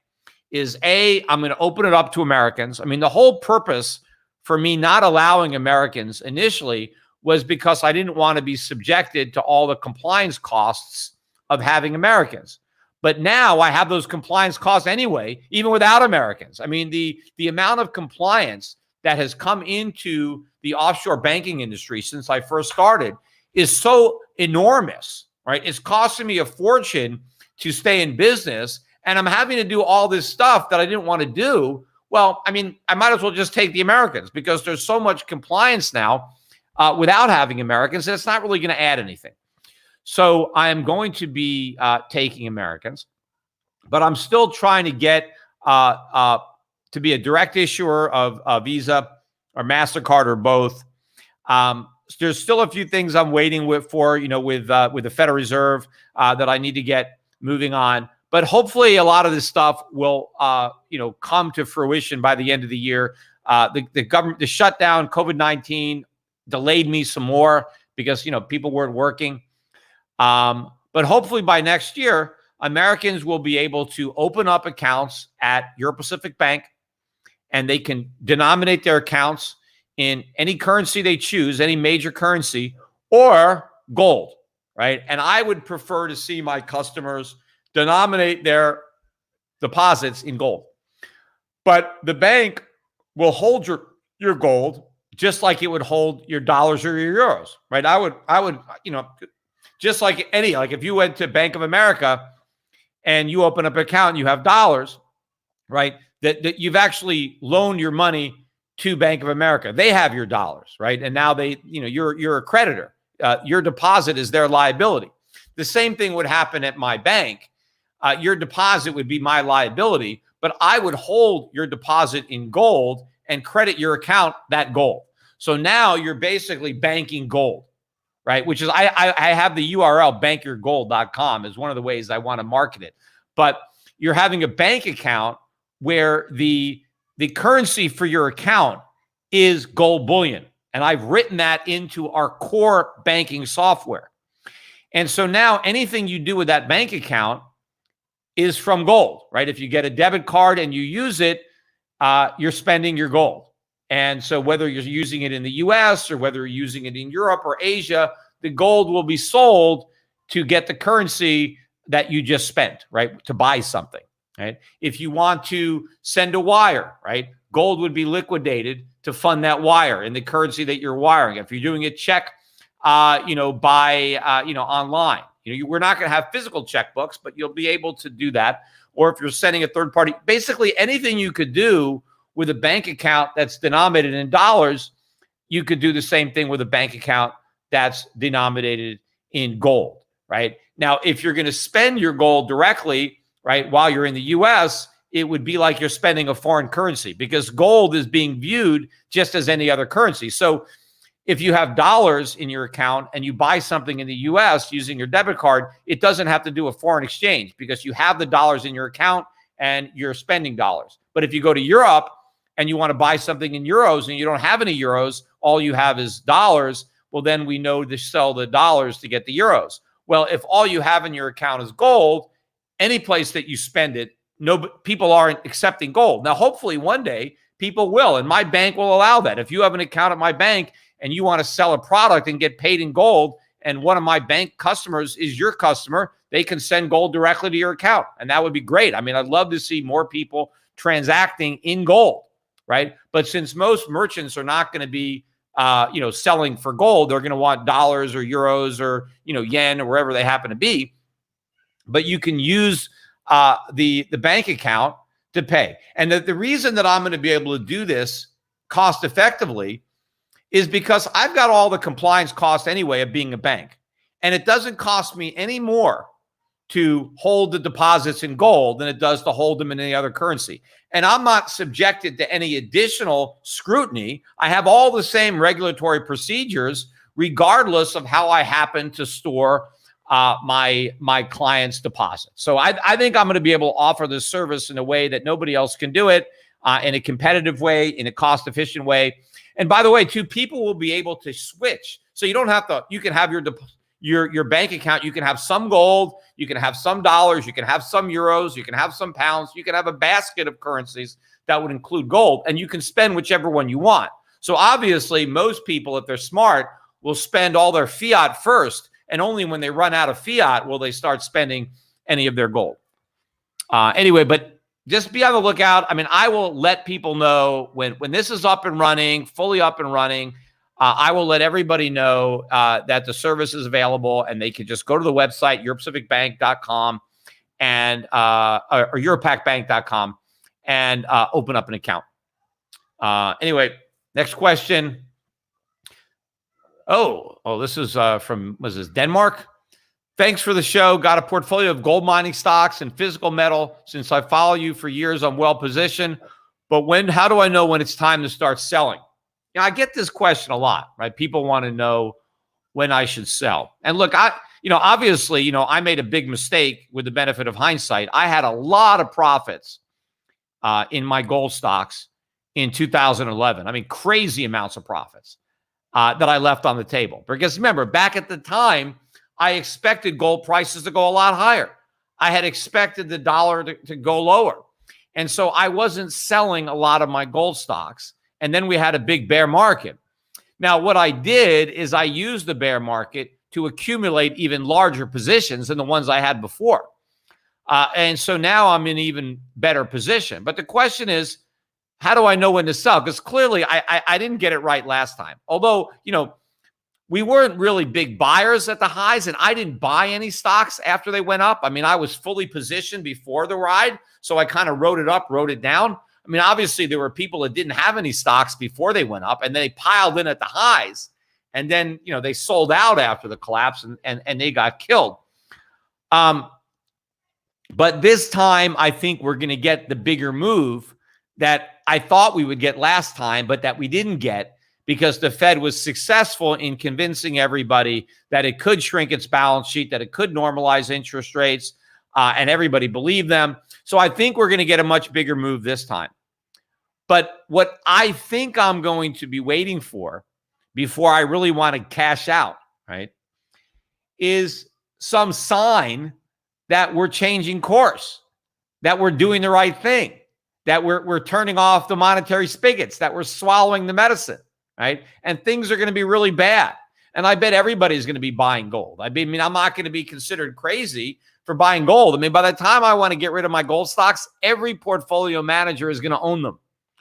is I'm going to open it up to Americans. I mean, the whole purpose for me not allowing Americans initially was because I didn't want to be subjected to all the compliance costs of having Americans. But now I have those compliance costs anyway, even without Americans. I mean, the amount of compliance that has come into the offshore banking industry since I first started is so enormous, right? It's costing me a fortune to stay in business, and I'm having to do all this stuff that I didn't want to do. Well, I mean, I might as well just take the Americans because there's so much compliance now without having Americans that it's not really going to add anything. So I am going to be taking Americans, but I'm still trying to get to be a direct issuer of Visa or MasterCard or both. there's still a few things I'm waiting for, with the Federal Reserve that I need to get moving on. But hopefully a lot of this stuff will, come to fruition by the end of the year. The government, the shutdown, COVID-19 delayed me some more because, people weren't working. But hopefully by next year, Americans will be able to open up accounts at Euro Pacific Bank, and they can denominate their accounts in any currency they choose, any major currency, or gold, right? And I would prefer to see my customers denominate their deposits in gold. But the bank will hold your gold just like it would hold your dollars or your euros, right? I would, just like if you went to Bank of America and you open up an account and you have dollars, right? That you've actually loaned your money to Bank of America. They have your dollars, right? And now you're a creditor. Your deposit is their liability. The same thing would happen at my bank. Your deposit would be my liability, but I would hold your deposit in gold and credit your account that gold. So now you're basically banking gold, right? Which is, I have the URL bankyourgold.com is one of the ways I want to market it. But you're having a bank account where the currency for your account is gold bullion. And I've written that into our core banking software. And so now anything you do with that bank account is from gold, right? If you get a debit card and you use it, you're spending your gold. And so whether you're using it in the US or whether you're using it in Europe or Asia, the gold will be sold to get the currency that you just spent, right? To buy something, right? If you want to send a wire, right? Gold would be liquidated to fund that wire in the currency that you're wiring. If you're doing a check, online, we're not going to have physical checkbooks, but you'll be able to do that. Or if you're sending a third party, basically anything you could do with a bank account that's denominated in dollars, you could do the same thing with a bank account that's denominated in gold, right? Now, if you're going to spend your gold directly, right, while you're in the US, it would be like you're spending a foreign currency because gold is being viewed just as any other currency. So if you have dollars in your account and you buy something in the US using your debit card, it doesn't have to do a foreign exchange because you have the dollars in your account and you're spending dollars. But if you go to Europe and you want to buy something in euros and you don't have any euros, all you have is dollars, well, then we know to sell the dollars to get the euros. Well, if all you have in your account is gold, any place that you spend it, people aren't accepting gold. Now, hopefully one day people will, and my bank will allow that. If you have an account at my bank and you want to sell a product and get paid in gold, and one of my bank customers is your customer, they can send gold directly to your account. And that would be great. I mean, I'd love to see more people transacting in gold, right? But since most merchants are not going to be, selling for gold, they're going to want dollars or euros or, yen or wherever they happen to be. But you can use the bank account to pay. And the reason that I'm going to be able to do this cost effectively is because I've got all the compliance costs anyway of being a bank. And it doesn't cost me any more to hold the deposits in gold than it does to hold them in any other currency. And I'm not subjected to any additional scrutiny. I have all the same regulatory procedures, regardless of how I happen to store my client's deposits. So I think I'm going to be able to offer this service in a way that nobody else can do it, in a competitive way, in a cost-efficient way. And by the way, too, people will be able to switch. So you don't have to, you can have your bank account, you can have some gold, you can have some dollars, you can have some euros, you can have some pounds, you can have a basket of currencies that would include gold, and you can spend whichever one you want. So obviously, most people, if they're smart, will spend all their fiat first, and only when they run out of fiat will they start spending any of their gold. Anyway, but just be on the lookout. I mean, I will let people know when this is up and running, fully up and running. I will let everybody know that the service is available, and they can just go to the website, europacificbank.com and or europacbank.com and open up an account. Anyway, next question. Oh, this is from, was this Denmark? Thanks for the show. Got a portfolio of gold mining stocks and physical metal. Since I follow you for years, I'm well positioned. But how do I know when it's time to start selling? I get this question a lot, right? People want to know when I should sell. And look, obviously, I made a big mistake with the benefit of hindsight. I had a lot of profits in my gold stocks in 2011. I mean, crazy amounts of profits that I left on the table. Because remember, back at the time, I expected gold prices to go a lot higher. I had expected the dollar to go lower. And so I wasn't selling a lot of my gold stocks. And then we had a big bear market. Now, what I did is I used the bear market to accumulate even larger positions than the ones I had before. And so now I'm in even better position. But the question is, how do I know when to sell? Because clearly I didn't get it right last time. Although, we weren't really big buyers at the highs, and I didn't buy any stocks after they went up. I mean, I was fully positioned before the ride, so I kind of wrote it up, wrote it down. I mean, obviously, there were people that didn't have any stocks before they went up, and they piled in at the highs, and then, they sold out after the collapse, and they got killed. But this time, I think we're going to get the bigger move that I thought we would get last time, but that we didn't get, because the Fed was successful in convincing everybody that it could shrink its balance sheet, that it could normalize interest rates, and everybody believed them. So I think we're going to get a much bigger move this time. But what I think I'm going to be waiting for before I really want to cash out, right, is some sign that we're changing course, that we're doing the right thing, that we're turning off the monetary spigots, that we're swallowing the medicine. Right? And things are going to be really bad. And I bet everybody's going to be buying gold. I mean, I'm not going to be considered crazy for buying gold. I mean, by the time I want to get rid of my gold stocks, every portfolio manager is going to own them.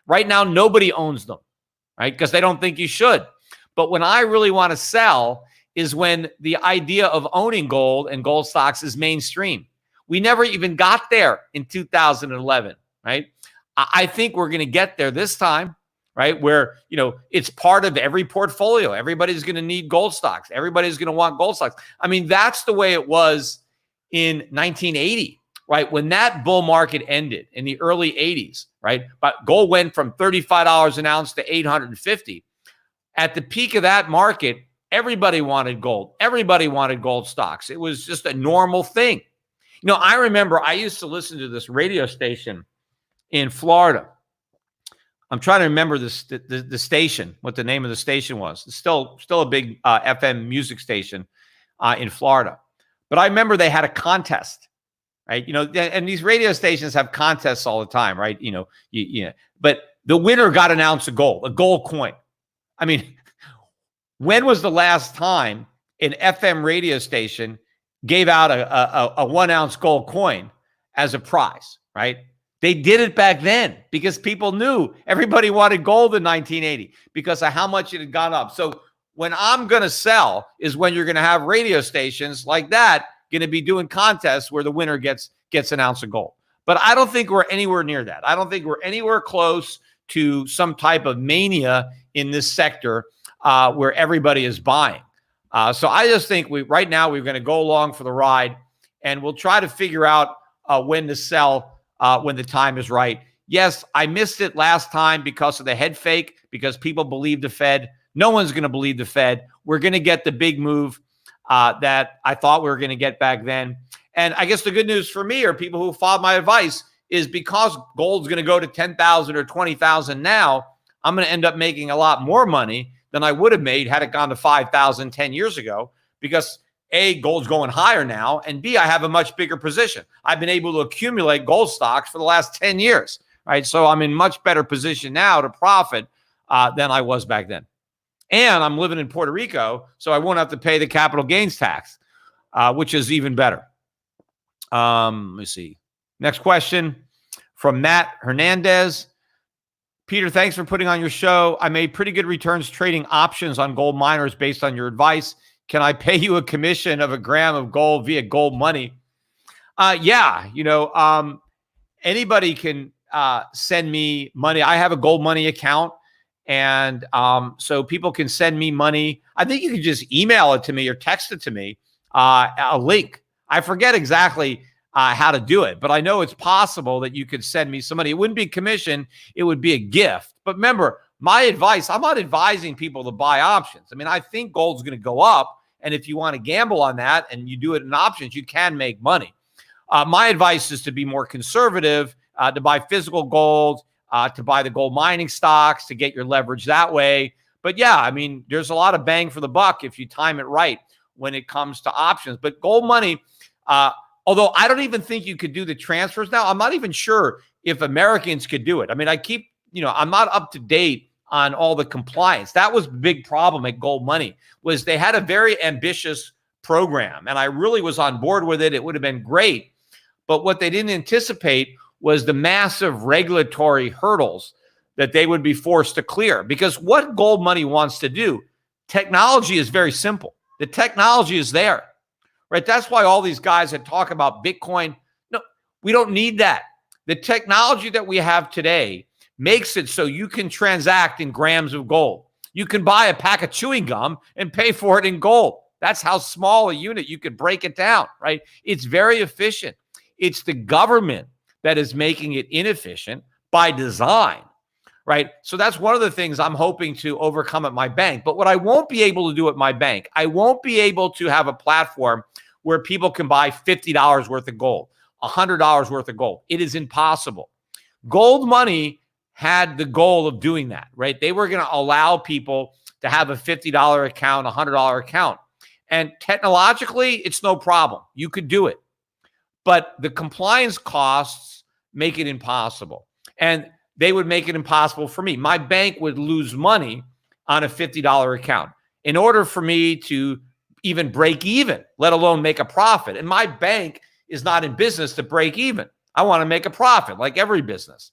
Right now, nobody owns them, right? Because they don't think you should. But when I really want to sell is when the idea of owning gold and gold stocks is mainstream. We never even got there in 2011, right? I think we're going to get there this time. Right? Where, it's part of every portfolio. Everybody's going to need gold stocks. Everybody's going to want gold stocks. I mean, that's the way it was in 1980, right? When that bull market ended in the early 80s, right? But gold went from $35 an ounce to $850. At the peak of that market, everybody wanted gold. Everybody wanted gold stocks. It was just a normal thing. I remember I used to listen to this radio station in Florida. I'm trying to remember the station, what the name of the station was. It's still a big FM music station in Florida. But I remember they had a contest, right? And these radio stations have contests all the time, right? But the winner got an ounce of gold, a gold coin. I mean, when was the last time an FM radio station gave out a 1 ounce gold coin as a prize, right? They did it back then because people knew everybody wanted gold in 1980 because of how much it had gone up. So when I'm going to sell is when you're going to have radio stations like that going to be doing contests where the winner gets an ounce of gold. But I don't think we're anywhere near that. I don't think we're anywhere close to some type of mania in this sector where everybody is buying. So I just think right now we're going to go along for the ride, and we'll try to figure out when to sell when the time is right. Yes, I missed it last time because of the head fake, because people believe the Fed. No one's going to believe the Fed. We're going to get the big move that I thought we were going to get back then. And I guess the good news for me, or people who followed my advice, is because gold's going to go to 10,000 or 20,000 now, I'm going to end up making a lot more money than I would have made had it gone to 5,000 10 years ago, because A, gold's going higher now, and B, I have a much bigger position. I've been able to accumulate gold stocks for the last 10 years, right? So I'm in much better position now to profit than I was back then. And I'm living in Puerto Rico, so I won't have to pay the capital gains tax, which is even better. Let me see. Next question from Matt Hernandez. Peter, thanks for putting on your show. I made pretty good returns trading options on gold miners based on your advice. Can I pay you a commission of a gram of gold via gold money? Yeah, anybody can send me money. I have a gold money account, and so people can send me money. I think you can just email it to me or text it to me, a link. I forget exactly how to do it, but I know it's possible that you could send me some money. It wouldn't be a commission. It would be a gift. But remember, my advice, I'm not advising people to buy options. I mean, I think gold's going to go up. And if you want to gamble on that and you do it in options, you can make money. My advice is to be more conservative, to buy physical gold, to buy the gold mining stocks, to get your leverage that way. But yeah, I mean, there's a lot of bang for the buck if you time it right when it comes to options. But gold money, although I don't even think you could do the transfers now, I'm not even sure if Americans could do it. I mean, I'm not up to date on all the compliance. That was the big problem at Gold Money, was they had a very ambitious program, and I really was on board with it. It would have been great. But what they didn't anticipate was the massive regulatory hurdles that they would be forced to clear. Because what Gold Money wants to do, technology is very simple. The technology is there, right? That's why all these guys that talk about Bitcoin, no, we don't need that. The technology that we have today makes it so you can transact in grams of gold. You can buy a pack of chewing gum and pay for it in gold. That's how small a unit you could break it down, right? It's very efficient. It's the government that is making it inefficient by design, right? So that's one of the things I'm hoping to overcome at my bank. But what I won't be able to do at my bank, I won't be able to have a platform where people can buy $50 worth of gold, $100 worth of gold. It is impossible. Gold Money had the goal of doing that, right? They were going to allow people to have a $50 account, a $100 account. And technologically, it's no problem. You could do it. But the compliance costs make it impossible. And they would make it impossible for me. My bank would lose money on a $50 account in order for me to even break even, let alone make a profit. And my bank is not in business to break even. I want to make a profit like every business.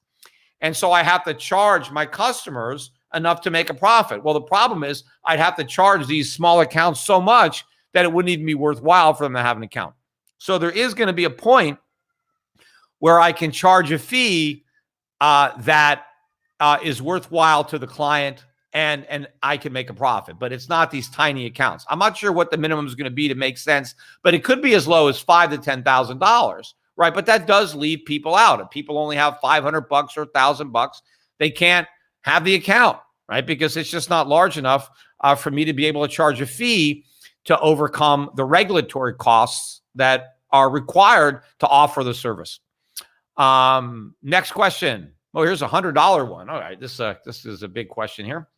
And so I have to charge my customers enough to make a profit. Well, the problem is I'd have to charge these small accounts so much that it wouldn't even be worthwhile for them to have an account. So there is going to be a point where I can charge a fee that is worthwhile to the client, and I can make a profit. But it's not these tiny accounts. I'm not sure what the minimum is going to be to make sense, but it could be as low as $5,000 to $10,000, right? But that does leave people out. If people only have $500 or $1,000, they can't have the account, right? Because it's just not large enough for me to be able to charge a fee to overcome the regulatory costs that are required to offer the service. Next question. Oh, here's a $100 one. All right, this is a big question here.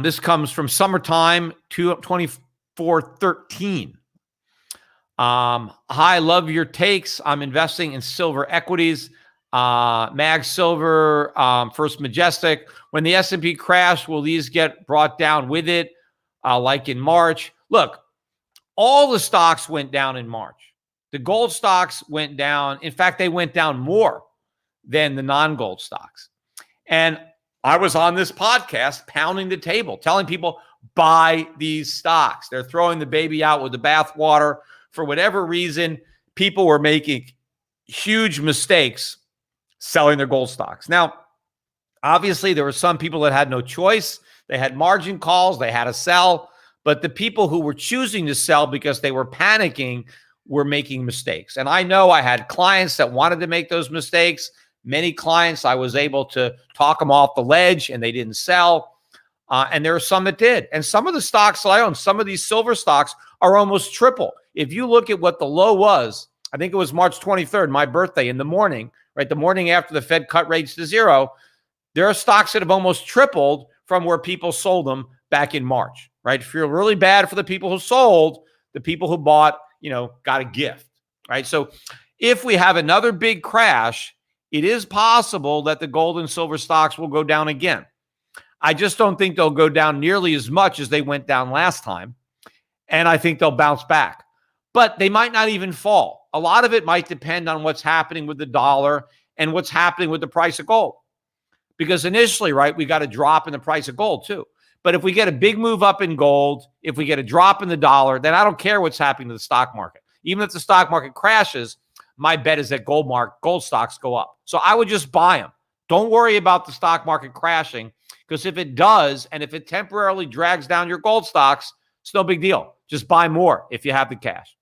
This comes from Summertime 2413. Hi, love your takes. I'm investing in silver equities. Mag Silver, First Majestic. When the S&P crashed, will these get brought down with it? Like in March? Look, all the stocks went down in March. The gold stocks went down. In fact, they went down more than the non-gold stocks. And I was on this podcast pounding the table, telling people, buy these stocks. They're throwing the baby out with the bathwater. For whatever reason, people were making huge mistakes selling their gold stocks. Now, obviously, there were some people that had no choice. They had margin calls. They had to sell. But the people who were choosing to sell because they were panicking were making mistakes. And I know I had clients that wanted to make those mistakes. Many clients, I was able to talk them off the ledge and they didn't sell. And there are some that did. And some of the stocks that I own, some of these silver stocks are almost triple. If you look at what the low was, I think it was March 23rd, my birthday, in the morning, right? The morning after the Fed cut rates to zero, there are stocks that have almost tripled from where people sold them back in March, right? Feel really bad for the people who sold. The people who bought, got a gift, right? So if we have another big crash, it is possible that the gold and silver stocks will go down again. I just don't think they'll go down nearly as much as they went down last time. And I think they'll bounce back. But they might not even fall. A lot of it might depend on what's happening with the dollar and what's happening with the price of gold. Because initially, right, we got a drop in the price of gold too. But if we get a big move up in gold, if we get a drop in the dollar, then I don't care what's happening to the stock market. Even if the stock market crashes, my bet is that gold stocks go up. So I would just buy them. Don't worry about the stock market crashing, because if it does, and if it temporarily drags down your gold stocks, it's no big deal. Just buy more if you have the cash.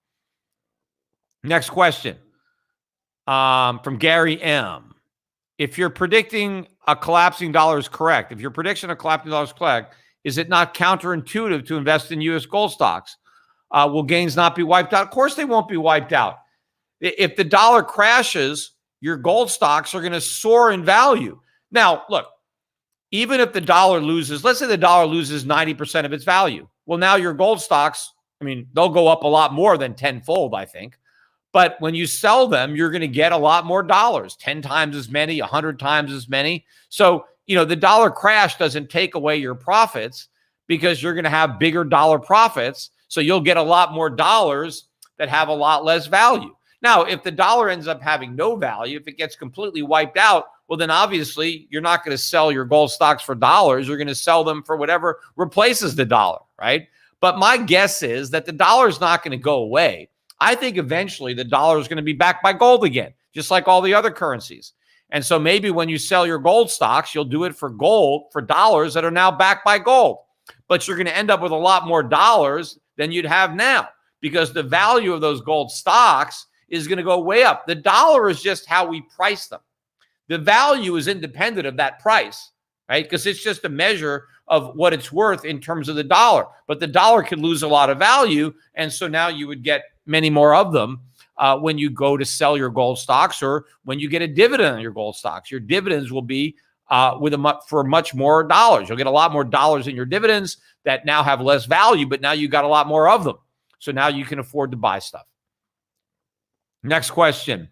Next question from Gary M. if you're predicting a collapsing dollar is correct, if your prediction of collapsing dollar is correct, is it not counterintuitive to invest in U.S. gold stocks? Will gains not be wiped out? Of course they won't be wiped out. If the dollar crashes, your gold stocks are going to soar in value. Now, look, even if the dollar loses, let's say the dollar loses 90% of its value. Well, now your gold stocks, I mean, they'll go up a lot more than tenfold, I think. But when you sell them, you're going to get a lot more dollars, 10 times as many, 100 times as many. So, the dollar crash doesn't take away your profits because you're going to have bigger dollar profits. So you'll get a lot more dollars that have a lot less value. Now, if the dollar ends up having no value, if it gets completely wiped out, well, then obviously you're not going to sell your gold stocks for dollars. You're going to sell them for whatever replaces the dollar, right? But my guess is that the dollar is not going to go away. I think eventually the dollar is going to be backed by gold again, just like all the other currencies. And so maybe when you sell your gold stocks, you'll do it for gold, for dollars that are now backed by gold. But you're going to end up with a lot more dollars than you'd have now because the value of those gold stocks is going to go way up. The dollar is just how we price them. The value is independent of that price, right? Because it's just a measure of what it's worth in terms of the dollar. But the dollar could lose a lot of value. And so now you would get many more of them when you go to sell your gold stocks or when you get a dividend on your gold stocks. Your dividends will be for much more dollars. You'll get a lot more dollars in your dividends that now have less value, but now you got a lot more of them. So now you can afford to buy stuff. Next question.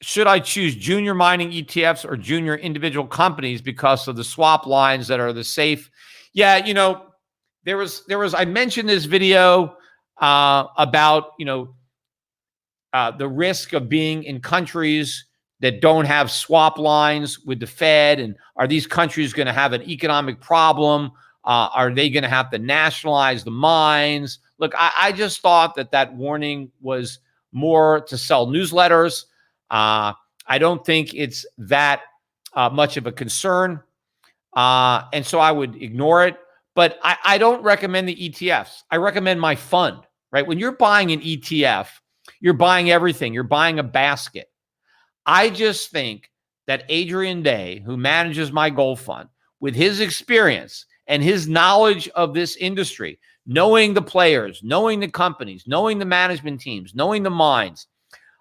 Should I choose junior mining ETFs or junior individual companies because of the swap lines that are the safe? Yeah, there was I mentioned this video about the risk of being in countries that don't have swap lines with the Fed, and are these countries going to have an economic problem? Are they going to have to nationalize the mines? Look, I just thought that warning was more to sell newsletters. I don't think it's that much of a concern. And so I would ignore it. But I don't recommend the ETFs. I recommend my fund, right? When you're buying an ETF, you're buying everything. You're buying a basket. I just think that Adrian Day, who manages my gold fund, with his experience and his knowledge of this industry, knowing the players, knowing the companies, knowing the management teams, knowing the mines,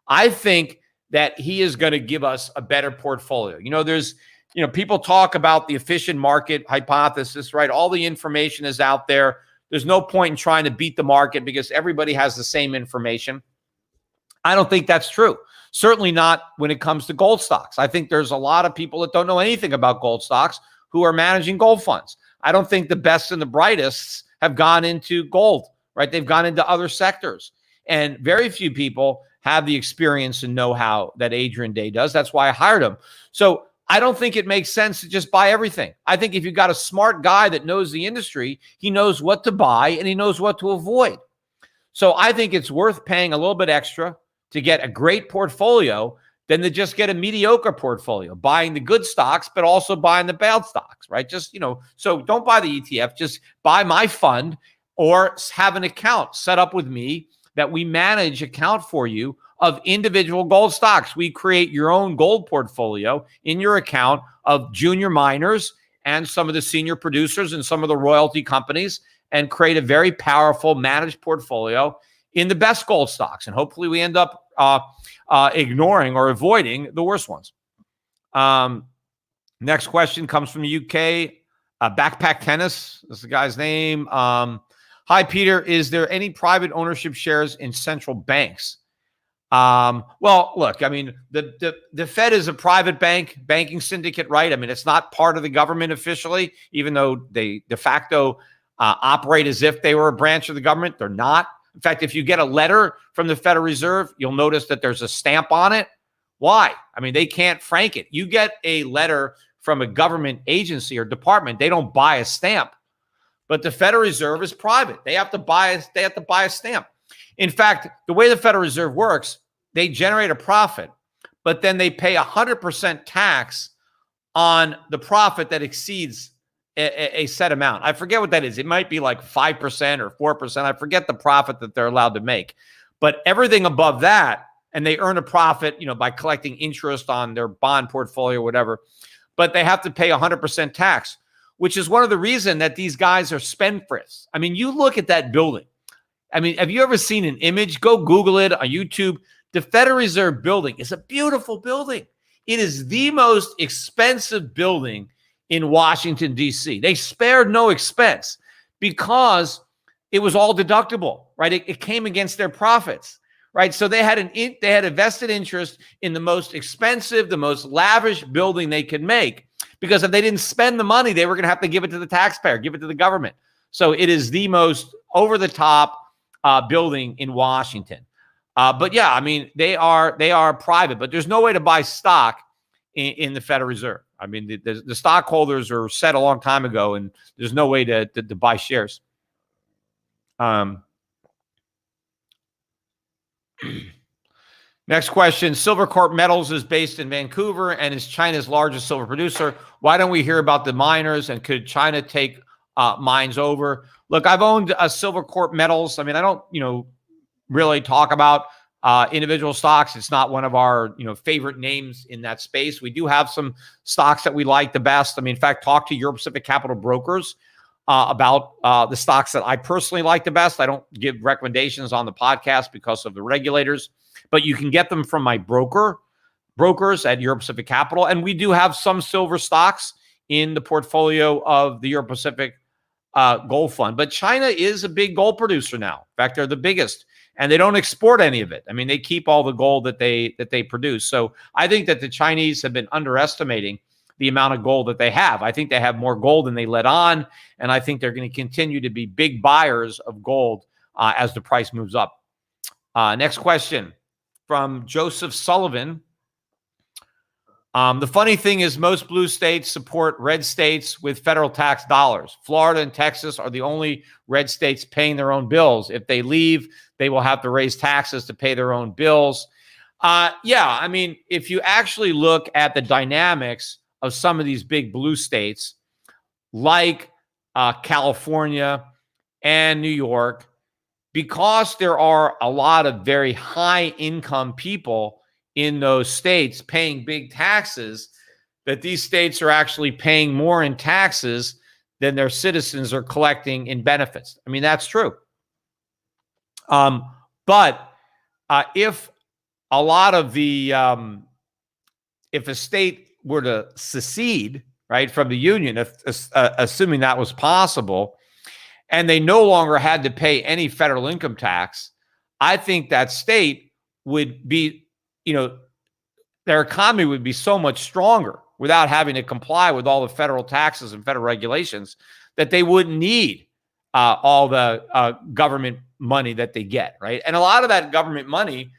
I think that he is going to give us a better portfolio. There's, people talk about the efficient market hypothesis, right? All the information is out there. There's no point in trying to beat the market because everybody has the same information. I don't think that's true. Certainly not when it comes to gold stocks. I think there's a lot of people that don't know anything about gold stocks who are managing gold funds. I don't think the best and the brightest have gone into gold, right? They've gone into other sectors. And very few people have the experience and know-how that Adrian Day does. That's why I hired him. So I don't think it makes sense to just buy everything. I think if you've got a smart guy that knows the industry, he knows what to buy and he knows what to avoid. So I think it's worth paying a little bit extra to get a great portfolio than to just get a mediocre portfolio, buying the good stocks, but also buying the bad stocks, right? Just, so don't buy the ETF, just buy my fund or have an account set up with me that we manage account for you of individual gold stocks. We create your own gold portfolio in your account of junior miners and some of the senior producers and some of the royalty companies and create a very powerful managed portfolio in the best gold stocks. And hopefully we end up ignoring or avoiding the worst ones. Next question comes from the UK. Backpack Tennis is the guy's name. Hi, Peter. Is there any private ownership shares in central banks? Well, look, I mean, the Fed is a private banking syndicate, right? I mean, it's not part of the government officially, even though they de facto operate as if they were a branch of the government. They're not. In fact, if you get a letter from the Federal Reserve, you'll notice that there's a stamp on it. Why? I mean, they can't frank it. You get a letter from a government agency or department, they don't buy a stamp. But the Federal Reserve is private. They have to buy a stamp. In fact, the way the Federal Reserve works, they generate a profit, but then they pay 100% tax on the profit that exceeds a set amount. I forget what that is. It might be like 5% or 4%. I forget the profit that they're allowed to make. But everything above that, and they earn a profit, by collecting interest on their bond portfolio or whatever, but they have to pay 100% tax, which is one of the reasons that these guys are spendthrifts. I mean, you look at that building. I mean, have you ever seen an image? Go Google it on YouTube. The Federal Reserve building is a beautiful building. It is the most expensive building in Washington, D.C. They spared no expense because it was all deductible, right? It came against their profits, right? So they had a vested interest in the most expensive, the most lavish building they could make, because if they didn't spend the money, they were going to have to give it to the taxpayer, give it to the government. So it is the most over-the-top building in Washington. But yeah, I mean, they are private, but there's no way to buy stock in the Federal Reserve. I mean, the stockholders are set a long time ago, and there's no way to buy shares. Next question. Silvercorp Metals is based in Vancouver and is China's largest silver producer. Why don't we hear about the miners, and could China take mines over? Look, I've owned Silvercorp Metals. I mean, I don't, really talk about individual stocks. It's not one of our, favorite names in that space. We do have some stocks that we like the best. I mean, in fact, talk to Euro Pacific Capital Brokers about the stocks that I personally like the best. I don't give recommendations on the podcast because of the regulators, but you can get them from my brokers at Euro Pacific Capital. And we do have some silver stocks in the portfolio of the Euro Pacific Gold Fund. But China is a big gold producer now. In fact, they're the biggest, and they don't export any of it. I mean, they keep all the gold that they produce. So I think that the Chinese have been underestimating the amount of gold that they have. I think they have more gold than they let on, and I think they're going to continue to be big buyers of gold as the price moves up. Next question from Joseph Sullivan. The funny thing is most blue states support red states with federal tax dollars. Florida and Texas are the only red states paying their own bills. If they leave, they will have to raise taxes to pay their own bills. Yeah, I mean, if you actually look at the dynamics of some of these big blue states like California and New York, because there are a lot of very high income people in those states paying big taxes, that these states are actually paying more in taxes than their citizens are collecting in benefits. I mean, that's true. But if a lot of the, if a state were to secede, right, from the union, assuming that was possible, and they no longer had to pay any federal income tax, I think that state would be, their economy would be so much stronger without having to comply with all the federal taxes and federal regulations that they wouldn't need all the government money that they get, right? And a lot of that government money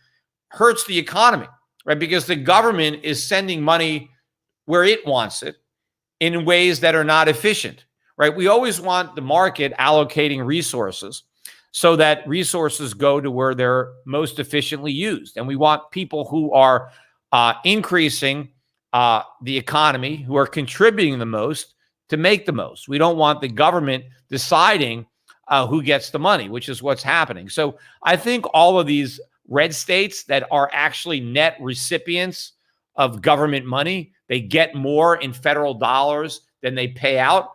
hurts the economy, right? Because the government is sending money where it wants it in ways that are not efficient, right? We always want the market allocating resources so that resources go to where they're most efficiently used. And we want people who are increasing the economy, who are contributing the most, to make the most. We don't want the government deciding who gets the money, which is what's happening. So I think all of these red states that are actually net recipients of government money, they get more in federal dollars than they pay out.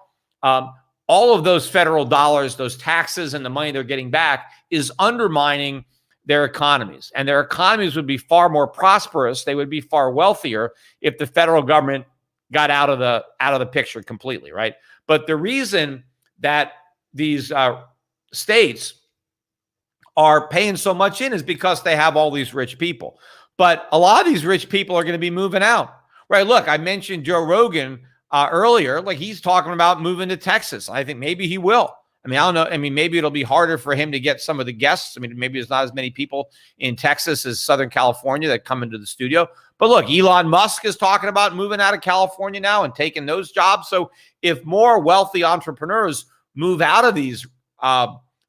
All of those federal dollars, those taxes and the money they're getting back is undermining their economies. And their economies would be far more prosperous. They would be far wealthier if the federal government got out of the picture completely, right? But the reason that these states are paying so much in is because they have all these rich people. But a lot of these rich people are going to be moving out, right? Look, I mentioned Joe Rogan earlier. Like, he's talking about moving to Texas. I think maybe he will. I mean, I don't know. I mean, maybe it'll be harder for him to get some of the guests. I mean, maybe there's not as many people in Texas as Southern California that come into the studio. But look, Elon Musk is talking about moving out of California now and taking those jobs. So if more wealthy entrepreneurs move out of these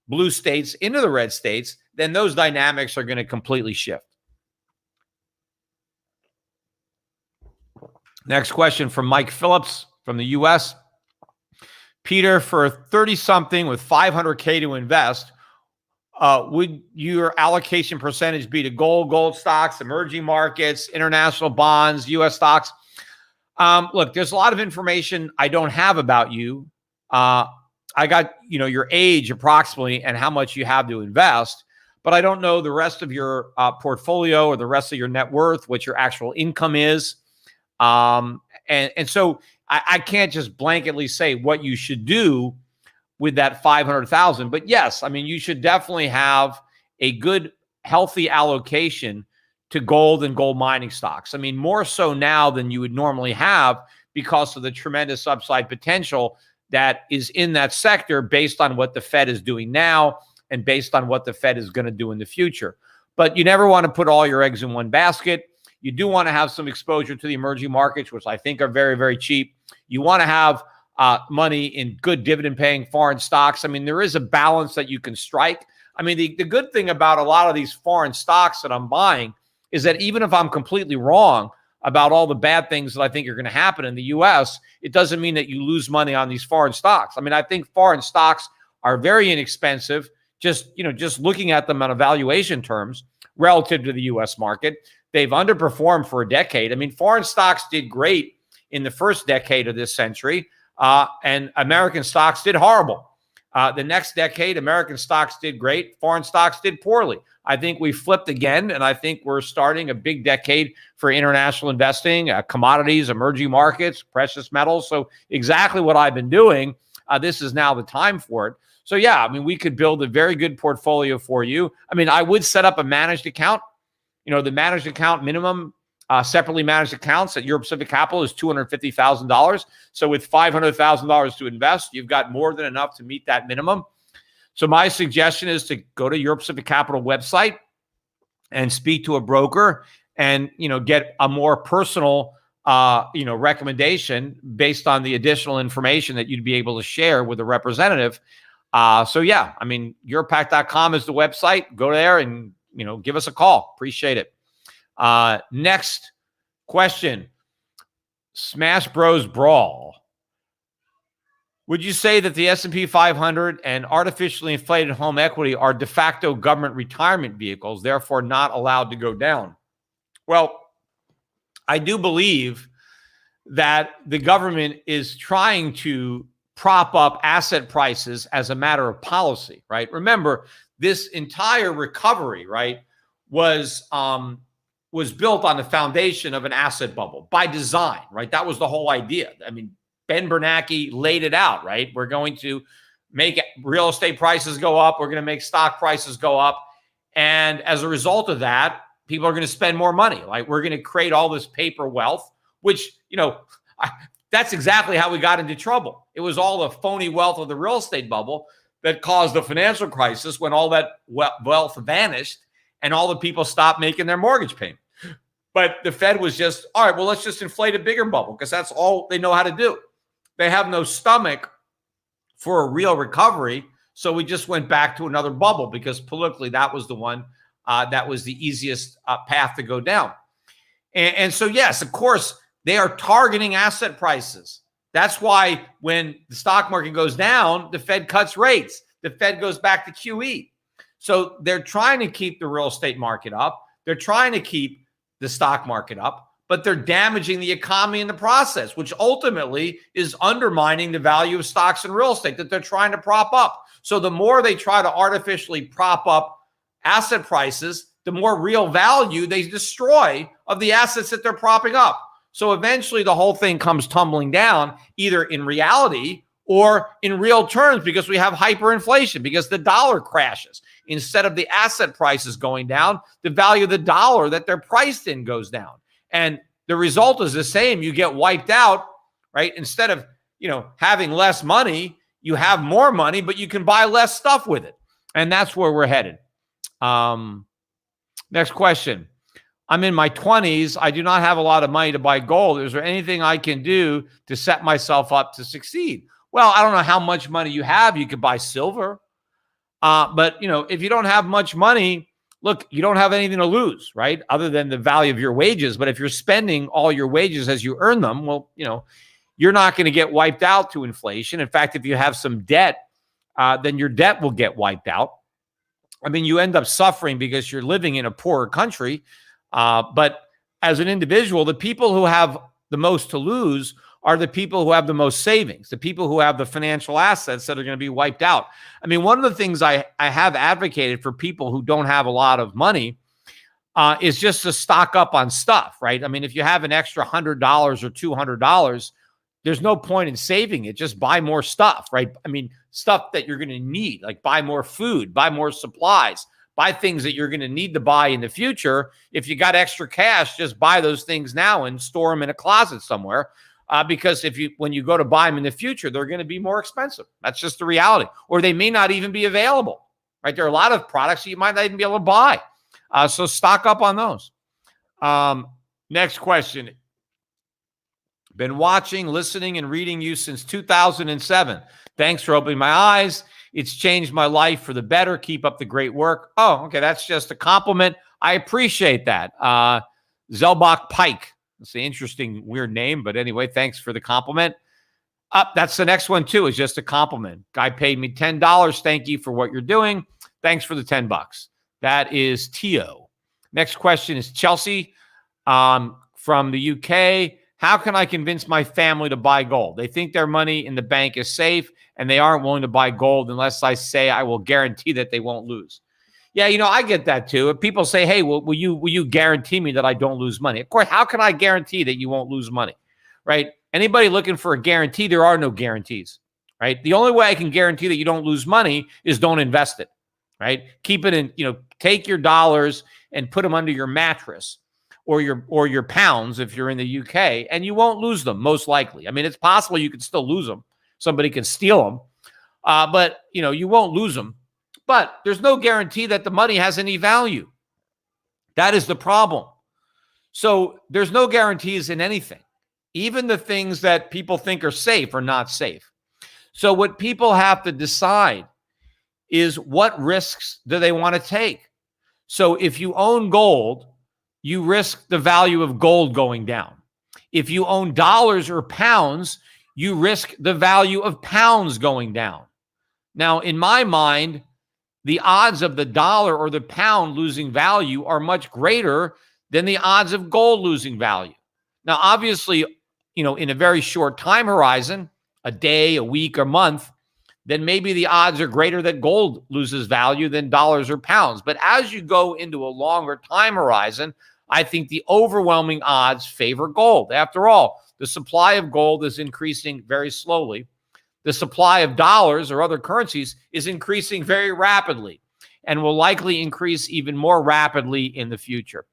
blue states into the red states, then those dynamics are going to completely shift. Next question from Mike Phillips from the U.S. Peter, for a 30-something with $500K to invest, would your allocation percentage be to gold stocks, emerging markets, international bonds, U.S. stocks? Look, there's a lot of information I don't have about you. I got, your age approximately and how much you have to invest, but I don't know the rest of your portfolio or the rest of your net worth, what your actual income is. And so I can't just blanketly say what you should do with that 500,000. But yes, I mean, you should definitely have a good, healthy allocation to gold and gold mining stocks. I mean, more so now than you would normally have because of the tremendous upside potential that is in that sector based on what the Fed is doing now and based on what the Fed is going to do in the future. But you never want to put all your eggs in one basket. You do want to have some exposure to the emerging markets, which I think are very, very cheap. You want to have money in good dividend-paying foreign stocks. I mean, there is a balance that you can strike. I mean, the good thing about a lot of these foreign stocks that I'm buying is that even if I'm completely wrong about all the bad things that I think are going to happen in the U.S., it doesn't mean that you lose money on these foreign stocks. I mean, I think foreign stocks are very inexpensive, just looking at them on evaluation terms relative to the U.S. market. They've underperformed for a decade. I mean, foreign stocks did great in the first decade of this century, and American stocks did horrible. The next decade, American stocks did great. Foreign stocks did poorly. I think we flipped again, and I think we're starting a big decade for international investing, commodities, emerging markets, precious metals. So exactly what I've been doing, this is now the time for it. So yeah, I mean, we could build a very good portfolio for you. I mean, I would set up a managed account. The managed account minimum, separately managed accounts at Europe Pacific Capital is $250,000. So with $500,000 to invest, you've got more than enough to meet that minimum. So my suggestion is to go to Europe Pacific Capital website and speak to a broker and, get a more personal, recommendation based on the additional information that you'd be able to share with a representative. So yeah, I mean, Europac.com is the website. Go there and, give us a call. Appreciate it. Next question. Smash Bros Brawl. Would you say that the S&P 500 and artificially inflated home equity are de facto government retirement vehicles, therefore not allowed to go down? Well, I do believe that the government is trying to prop up asset prices as a matter of policy, right? Remember, this entire recovery, right, was built on the foundation of an asset bubble by design, right? That was the whole idea. I mean, Ben Bernanke laid it out, right? We're going to make real estate prices go up. We're going to make stock prices go up. And as a result of that, people are going to spend more money. Like, we're going to create all this paper wealth, which, that's exactly how we got into trouble. It was all the phony wealth of the real estate bubble that caused the financial crisis when all that wealth vanished and all the people stopped making their mortgage payment. But the Fed was just, all right, well, let's just inflate a bigger bubble because that's all they know how to do. They have no stomach for a real recovery. So we just went back to another bubble because politically that was the one that was the easiest path to go down. And so, yes, of course, they are targeting asset prices. That's why when the stock market goes down, the Fed cuts rates. The Fed goes back to QE. So they're trying to keep the real estate market up. They're trying to keep the stock market up, but they're damaging the economy in the process, which ultimately is undermining the value of stocks and real estate that they're trying to prop up. So the more they try to artificially prop up asset prices, the more real value they destroy of the assets that they're propping up. So eventually the whole thing comes tumbling down, either in reality or in real terms, because we have hyperinflation, because the dollar crashes. Instead of the asset prices going down, the value of the dollar that they're priced in goes down. And the result is the same. You get wiped out, right? Instead of, having less money, you have more money, but you can buy less stuff with it. And that's where we're headed. Next question. I'm in my 20s. I do not have a lot of money to buy gold. Is there anything I can do to set myself up to succeed? Well, I don't know how much money you have. You could buy silver. But, if you don't have much money, look, you don't have anything to lose, right? Other than the value of your wages. But if you're spending all your wages as you earn them, well, you're not going to get wiped out to inflation. In fact, if you have some debt, then your debt will get wiped out. I mean, you end up suffering because you're living in a poorer country. But as an individual, the people who have the most to lose are the people who have the most savings, the people who have the financial assets that are going to be wiped out. I mean, one of the things I have advocated for people who don't have a lot of money is just to stock up on stuff, right? I mean, if you have an extra $100 or $200, there's no point in saving it. Just buy more stuff, right? I mean, stuff that you're going to need, like buy more food, buy more supplies, buy things that you're going to need to buy in the future. If you got extra cash, just buy those things now and store them in a closet somewhere. Because when you go to buy them in the future, they're going to be more expensive. That's just the reality. Or they may not even be available, right? There are a lot of products that you might not even be able to buy. So stock up on those. Next question. Been watching, listening, and reading you since 2007. Thanks for opening my eyes. It's changed my life for the better. Keep up the great work. Oh, okay. That's just a compliment. I appreciate that. Zelbach Pike. It's an interesting, weird name, but anyway, thanks for the compliment. That's the next one too, is just a compliment. Guy paid me $10. Thank you for what you're doing. Thanks for the $10. That is Tio. Next question is Chelsea from the UK. How can I convince my family to buy gold? They think their money in the bank is safe, and they aren't willing to buy gold unless I say I will guarantee that they won't lose. Yeah, I get that too. If people say, hey, will you guarantee me that I don't lose money? Of course, how can I guarantee that you won't lose money, right? Anybody looking for a guarantee, there are no guarantees, right? The only way I can guarantee that you don't lose money is don't invest it, right? Keep it in, take your dollars and put them under your mattress or your pounds if you're in the UK, and you won't lose them, most likely. I mean, it's possible you could still lose them. Somebody can steal them, but, you won't lose them. But there's no guarantee that the money has any value. That is the problem. So there's no guarantees in anything. Even the things that people think are safe are not safe. So what people have to decide is what risks do they want to take? So if you own gold, you risk the value of gold going down. If you own dollars or pounds, you risk the value of pounds going down. Now, in my mind, the odds of the dollar or the pound losing value are much greater than the odds of gold losing value. Now, obviously, in a very short time horizon, a day, a week, or month, then maybe the odds are greater that gold loses value than dollars or pounds. But as you go into a longer time horizon, I think the overwhelming odds favor gold. After all, the supply of gold is increasing very slowly. The supply of dollars or other currencies is increasing very rapidly and will likely increase even more rapidly in the future.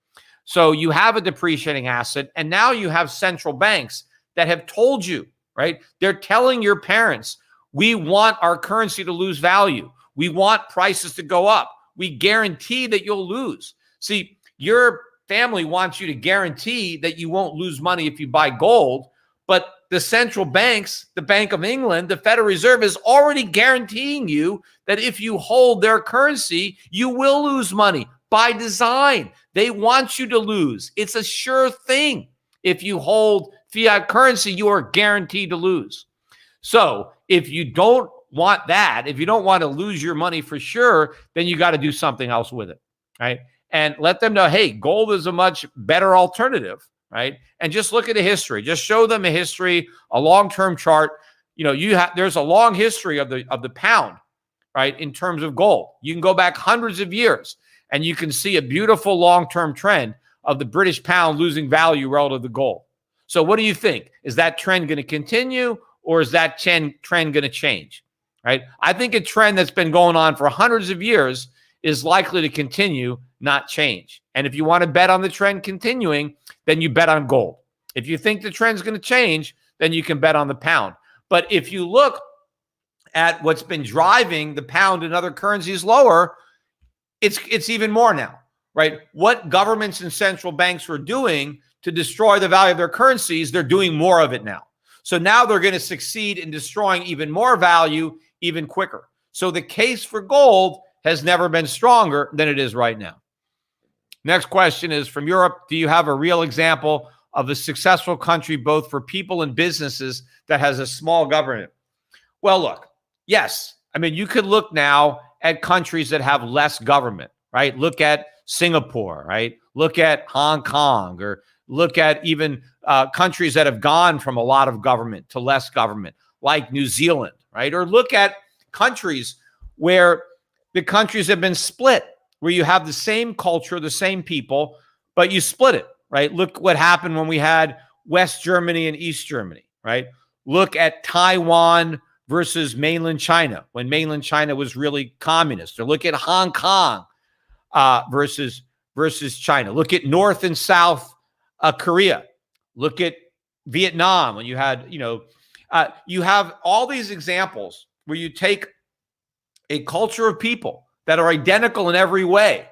So you have a depreciating asset, and now you have central banks that have told you, right? They're telling your parents, we want our currency to lose value. We want prices to go up. We guarantee that you'll lose. See, your family wants you to guarantee that you won't lose money if you buy gold, but the central banks, the Bank of England, the Federal Reserve is already guaranteeing you that if you hold their currency, you will lose money by design. They want you to lose. It's a sure thing. If you hold fiat currency, you are guaranteed to lose. So if you don't want that, if you don't want to lose your money for sure, then you got to do something else with it, right? And let them know, hey, gold is a much better alternative. Right? And just look at the history. Just show them a history, a long-term chart. There's a long history of the pound, right? In terms of gold. You can go back hundreds of years and you can see a beautiful long-term trend of the British pound losing value relative to gold. So what do you think? Is that trend going to continue, or is that trend going to change? Right? I think a trend that's been going on for hundreds of years is likely to continue, not change. And if you want to bet on the trend continuing, then you bet on gold. If you think the trend's going to change, then you can bet on the pound. But if you look at what's been driving the pound and other currencies lower, it's even more now, right? What governments and central banks were doing to destroy the value of their currencies, they're doing more of it now. So now they're going to succeed in destroying even more value even quicker. So the case for gold has never been stronger than it is right now. Next question is from Europe. Do you have a real example of a successful country, both for people and businesses, that has a small government? Well, look, yes. I mean, you could look now at countries that have less government, right? Look at Singapore, right? Look at Hong Kong, or look at even countries that have gone from a lot of government to less government, like New Zealand, right? Or look at countries where the countries have been split, where you have the same culture, the same people, but you split it, right? Look what happened when we had West Germany and East Germany, right? Look at Taiwan versus mainland China, when mainland China was really communist. Or look at Hong Kong versus China. Look at North and South Korea. Look at Vietnam, when you had, you have all these examples where you take a culture of people that are identical in every way,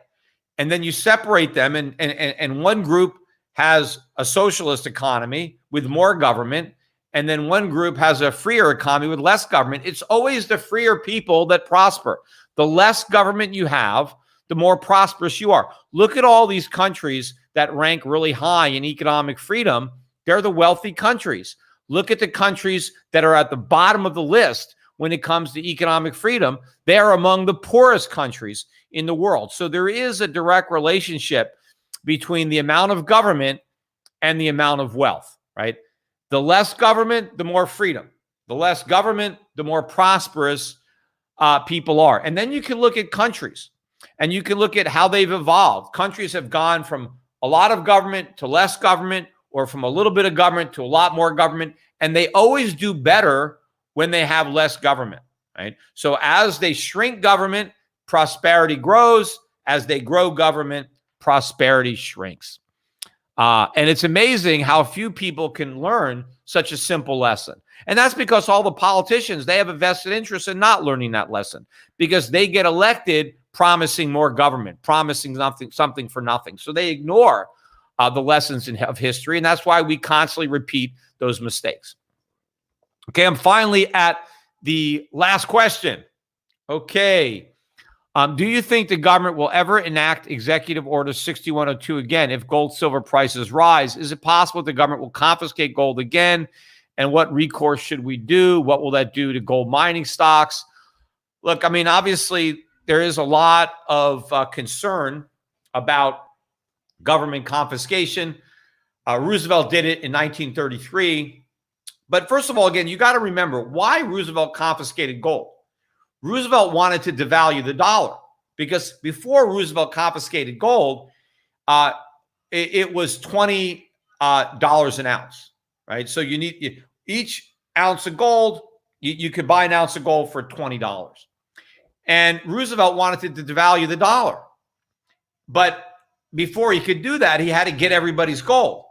and then you separate them, and one group has a socialist economy with more government, and then one group has a freer economy with less government. It's always the freer people that prosper. The less government you have, the more prosperous you are. Look at all these countries that rank really high in economic freedom. They're the wealthy countries. Look at the countries that are at the bottom of the list when it comes to economic freedom. They are among the poorest countries in the world. So there is a direct relationship between the amount of government and the amount of wealth, right? The less government, the more freedom. The less government, the more prosperous people are. And then you can look at countries, and you can look at how they've evolved. Countries have gone from a lot of government to less government, or from a little bit of government to a lot more government. And they always do better when they have less government, right? So as they shrink government, prosperity grows. As they grow government, prosperity shrinks. And it's amazing how few people can learn such a simple lesson. And that's because all the politicians, they have a vested interest in not learning that lesson, because they get elected promising more government, promising something for nothing. So they ignore the lessons of history, and that's why we constantly repeat those mistakes. Okay, I'm finally at the last question. Okay. Do you think the government will ever enact Executive Order 6102 again if gold, silver prices rise? Is it possible the government will confiscate gold again? And what recourse should we do? What will that do to gold mining stocks? Look, I mean, obviously, there is a lot of concern about government confiscation. Roosevelt did it in 1933. But first of all, again, you got to remember why Roosevelt confiscated gold. Roosevelt wanted to devalue the dollar, because before Roosevelt confiscated gold, it was $20 an ounce, right? So you need each ounce of gold, you could buy an ounce of gold for $20. And Roosevelt wanted to devalue the dollar. But before he could do that, he had to get everybody's gold.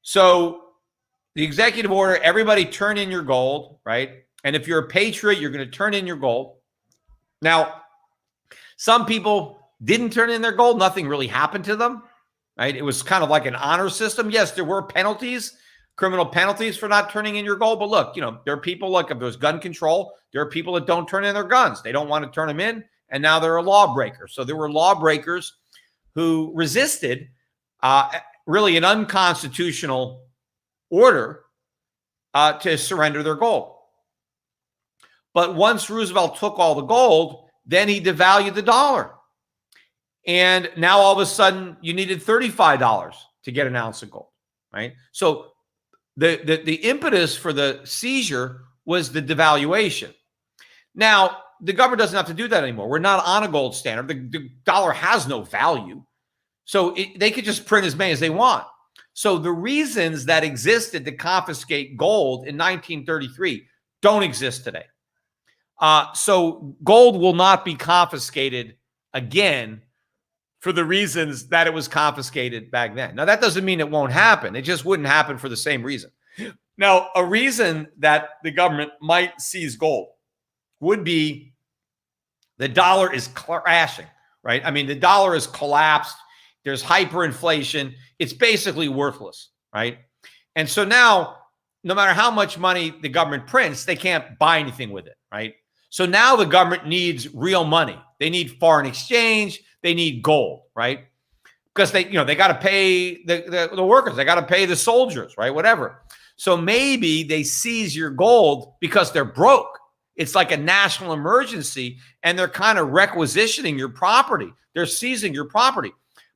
So the executive order, everybody turn in your gold, right? And if you're a patriot, you're going to turn in your gold. Now, some people didn't turn in their gold. Nothing really happened to them, right? It was kind of like an honor system. Yes, there were penalties, criminal penalties for not turning in your gold. But look, there are people, like if there's gun control, there are people that don't turn in their guns. They don't want to turn them in, and now they're a lawbreaker. So there were lawbreakers who resisted really an unconstitutional order to surrender their gold. But once Roosevelt took all the gold, then he devalued the dollar. And now all of a sudden you needed $35 to get an ounce of gold, right? So the impetus for the seizure was the devaluation. Now, the government doesn't have to do that anymore. We're not on a gold standard. The dollar has no value. So they could just print as many as they want. So the reasons that existed to confiscate gold in 1933 don't exist today. So gold will not be confiscated again for the reasons that it was confiscated back then. Now, that doesn't mean it won't happen. It just wouldn't happen for the same reason. Now, a reason that the government might seize gold would be the dollar is crashing, right? I mean, the dollar is collapsed. There's hyperinflation. It's basically worthless, right? And so now, no matter how much money the government prints, they can't buy anything with it, right? So now the government needs real money. They need foreign exchange. They need gold, right? Because they got to pay the workers. They got to pay the soldiers, right? Whatever. So maybe they seize your gold because they're broke. It's like a national emergency, and they're kind of requisitioning your property. They're seizing your property.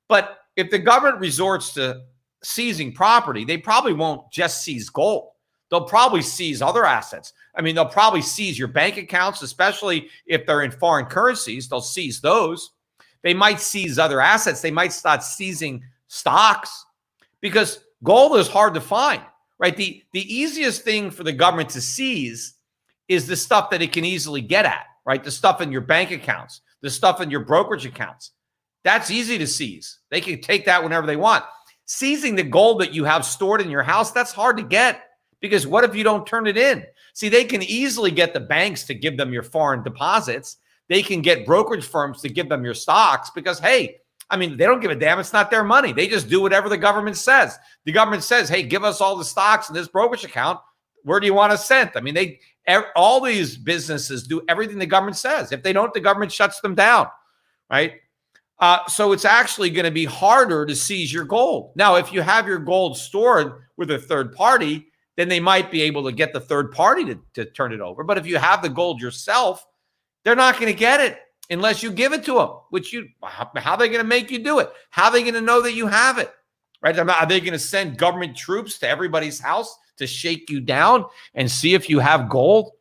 But if the government resorts to seizing property, they probably won't just seize gold. They'll probably seize other assets. I mean, they'll probably seize your bank accounts, especially if they're in foreign currencies. They'll seize those. They might seize other assets. They might start seizing stocks because gold is hard to find, right? The easiest thing for the government to seize is the stuff that it can easily get at, right? The stuff in your bank accounts, the stuff in your brokerage accounts. That's easy to seize. They can take that whenever they want. Seizing the gold that you have stored in your house, that's hard to get because what if you don't turn it in? See, they can easily get the banks to give them your foreign deposits. They can get brokerage firms to give them your stocks because, hey, I mean, they don't give a damn. It's not their money. They just do whatever the government says. The government says, hey, give us all the stocks in this brokerage account. Where do you want us sent? I mean, all these businesses do everything the government says. If they don't, the government shuts them down, right? So it's actually going to be harder to seize your gold. Now, if you have your gold stored with a third party, then they might be able to get the third party to turn it over. But if you have the gold yourself, they're not going to get it unless you give it to them, how are they going to make you do it? How are they going to know that you have it, right? Are they going to send government troops to everybody's house to shake you down and see if you have gold?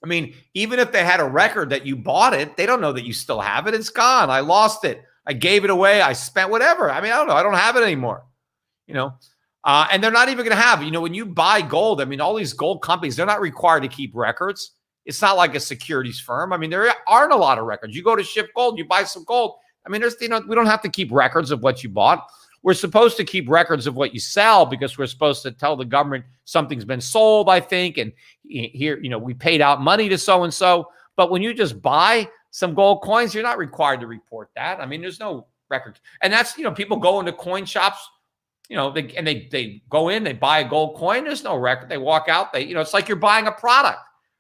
I mean, even if they had a record that you bought it, they don't know that you still have it. It's gone. I lost it. I gave it away. I spent whatever. I mean, I don't know. I don't have it anymore, and they're not even going to have it. When you buy gold, I mean, all these gold companies, they're not required to keep records. It's not like a securities firm. I mean, there aren't a lot of records. You go to Ship Gold, you buy some gold. I mean, we don't have to keep records of what you bought. We're supposed to keep records of what you sell because we're supposed to tell the government something's been sold, I think. And here, we paid out money to so-and-so. But when you just buy some gold coins, you're not required to report that. I mean, there's no record. And that's, people go into coin shops, they go in, they buy a gold coin. There's no record. They walk out. It's like you're buying a product,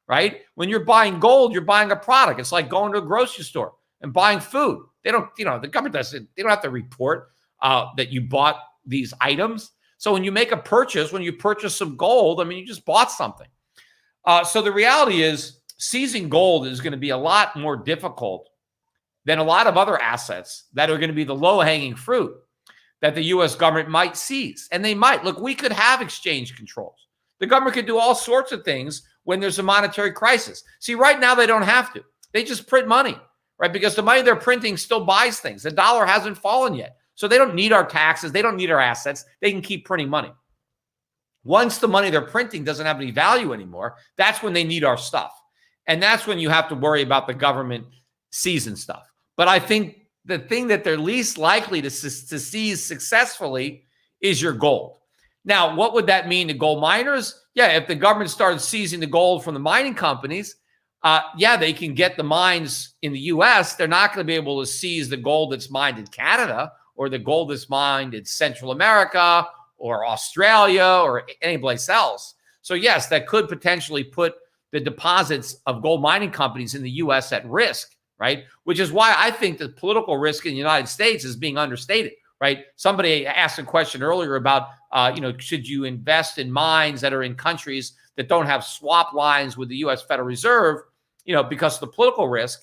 right? When you're buying gold, you're buying a product. It's like going to a grocery store and buying food. They don't, the government doesn't, they don't have to report that you bought these items. So when you make a purchase, when you purchase some gold, I mean, you just bought something. So the reality is seizing gold is going to be a lot more difficult than a lot of other assets that are going to be the low-hanging fruit that the U.S. government might seize. And they might. Look, we could have exchange controls. The government could do all sorts of things when there's a monetary crisis. See, right now they don't have to. They just print money, right? Because the money they're printing still buys things. The dollar hasn't fallen yet. So they don't need our taxes. They don't need our assets. They can keep printing money. Once the money they're printing doesn't have any value anymore, that's when they need our stuff. And that's when you have to worry about the government seizing stuff. But I think the thing that they're least likely to seize successfully is your gold. Now, what would that mean to gold miners? Yeah, if the government started seizing the gold from the mining companies, they can get the mines in the U.S. They're not going to be able to seize the gold that's mined in Canada or the gold that's mined in Central America or Australia or any place else. So yes, that could potentially put the deposits of gold mining companies in the U.S. at risk, right? Which is why I think the political risk in the United States is being understated, right? Somebody asked a question earlier about, should you invest in mines that are in countries that don't have swap lines with the U.S. Federal Reserve, because of the political risk.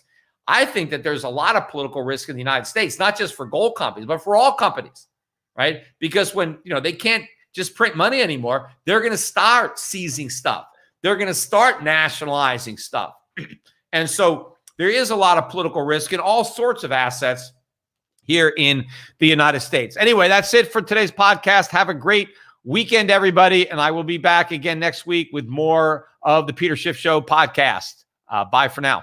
I think that there's a lot of political risk in the United States, not just for gold companies, but for all companies, right? Because when, they can't just print money anymore, they're going to start seizing stuff. They're going to start nationalizing stuff. And so there is a lot of political risk in all sorts of assets here in the United States. Anyway, that's it for today's podcast. Have a great weekend, everybody. And I will be back again next week with more of the Peter Schiff Show podcast. Bye for now.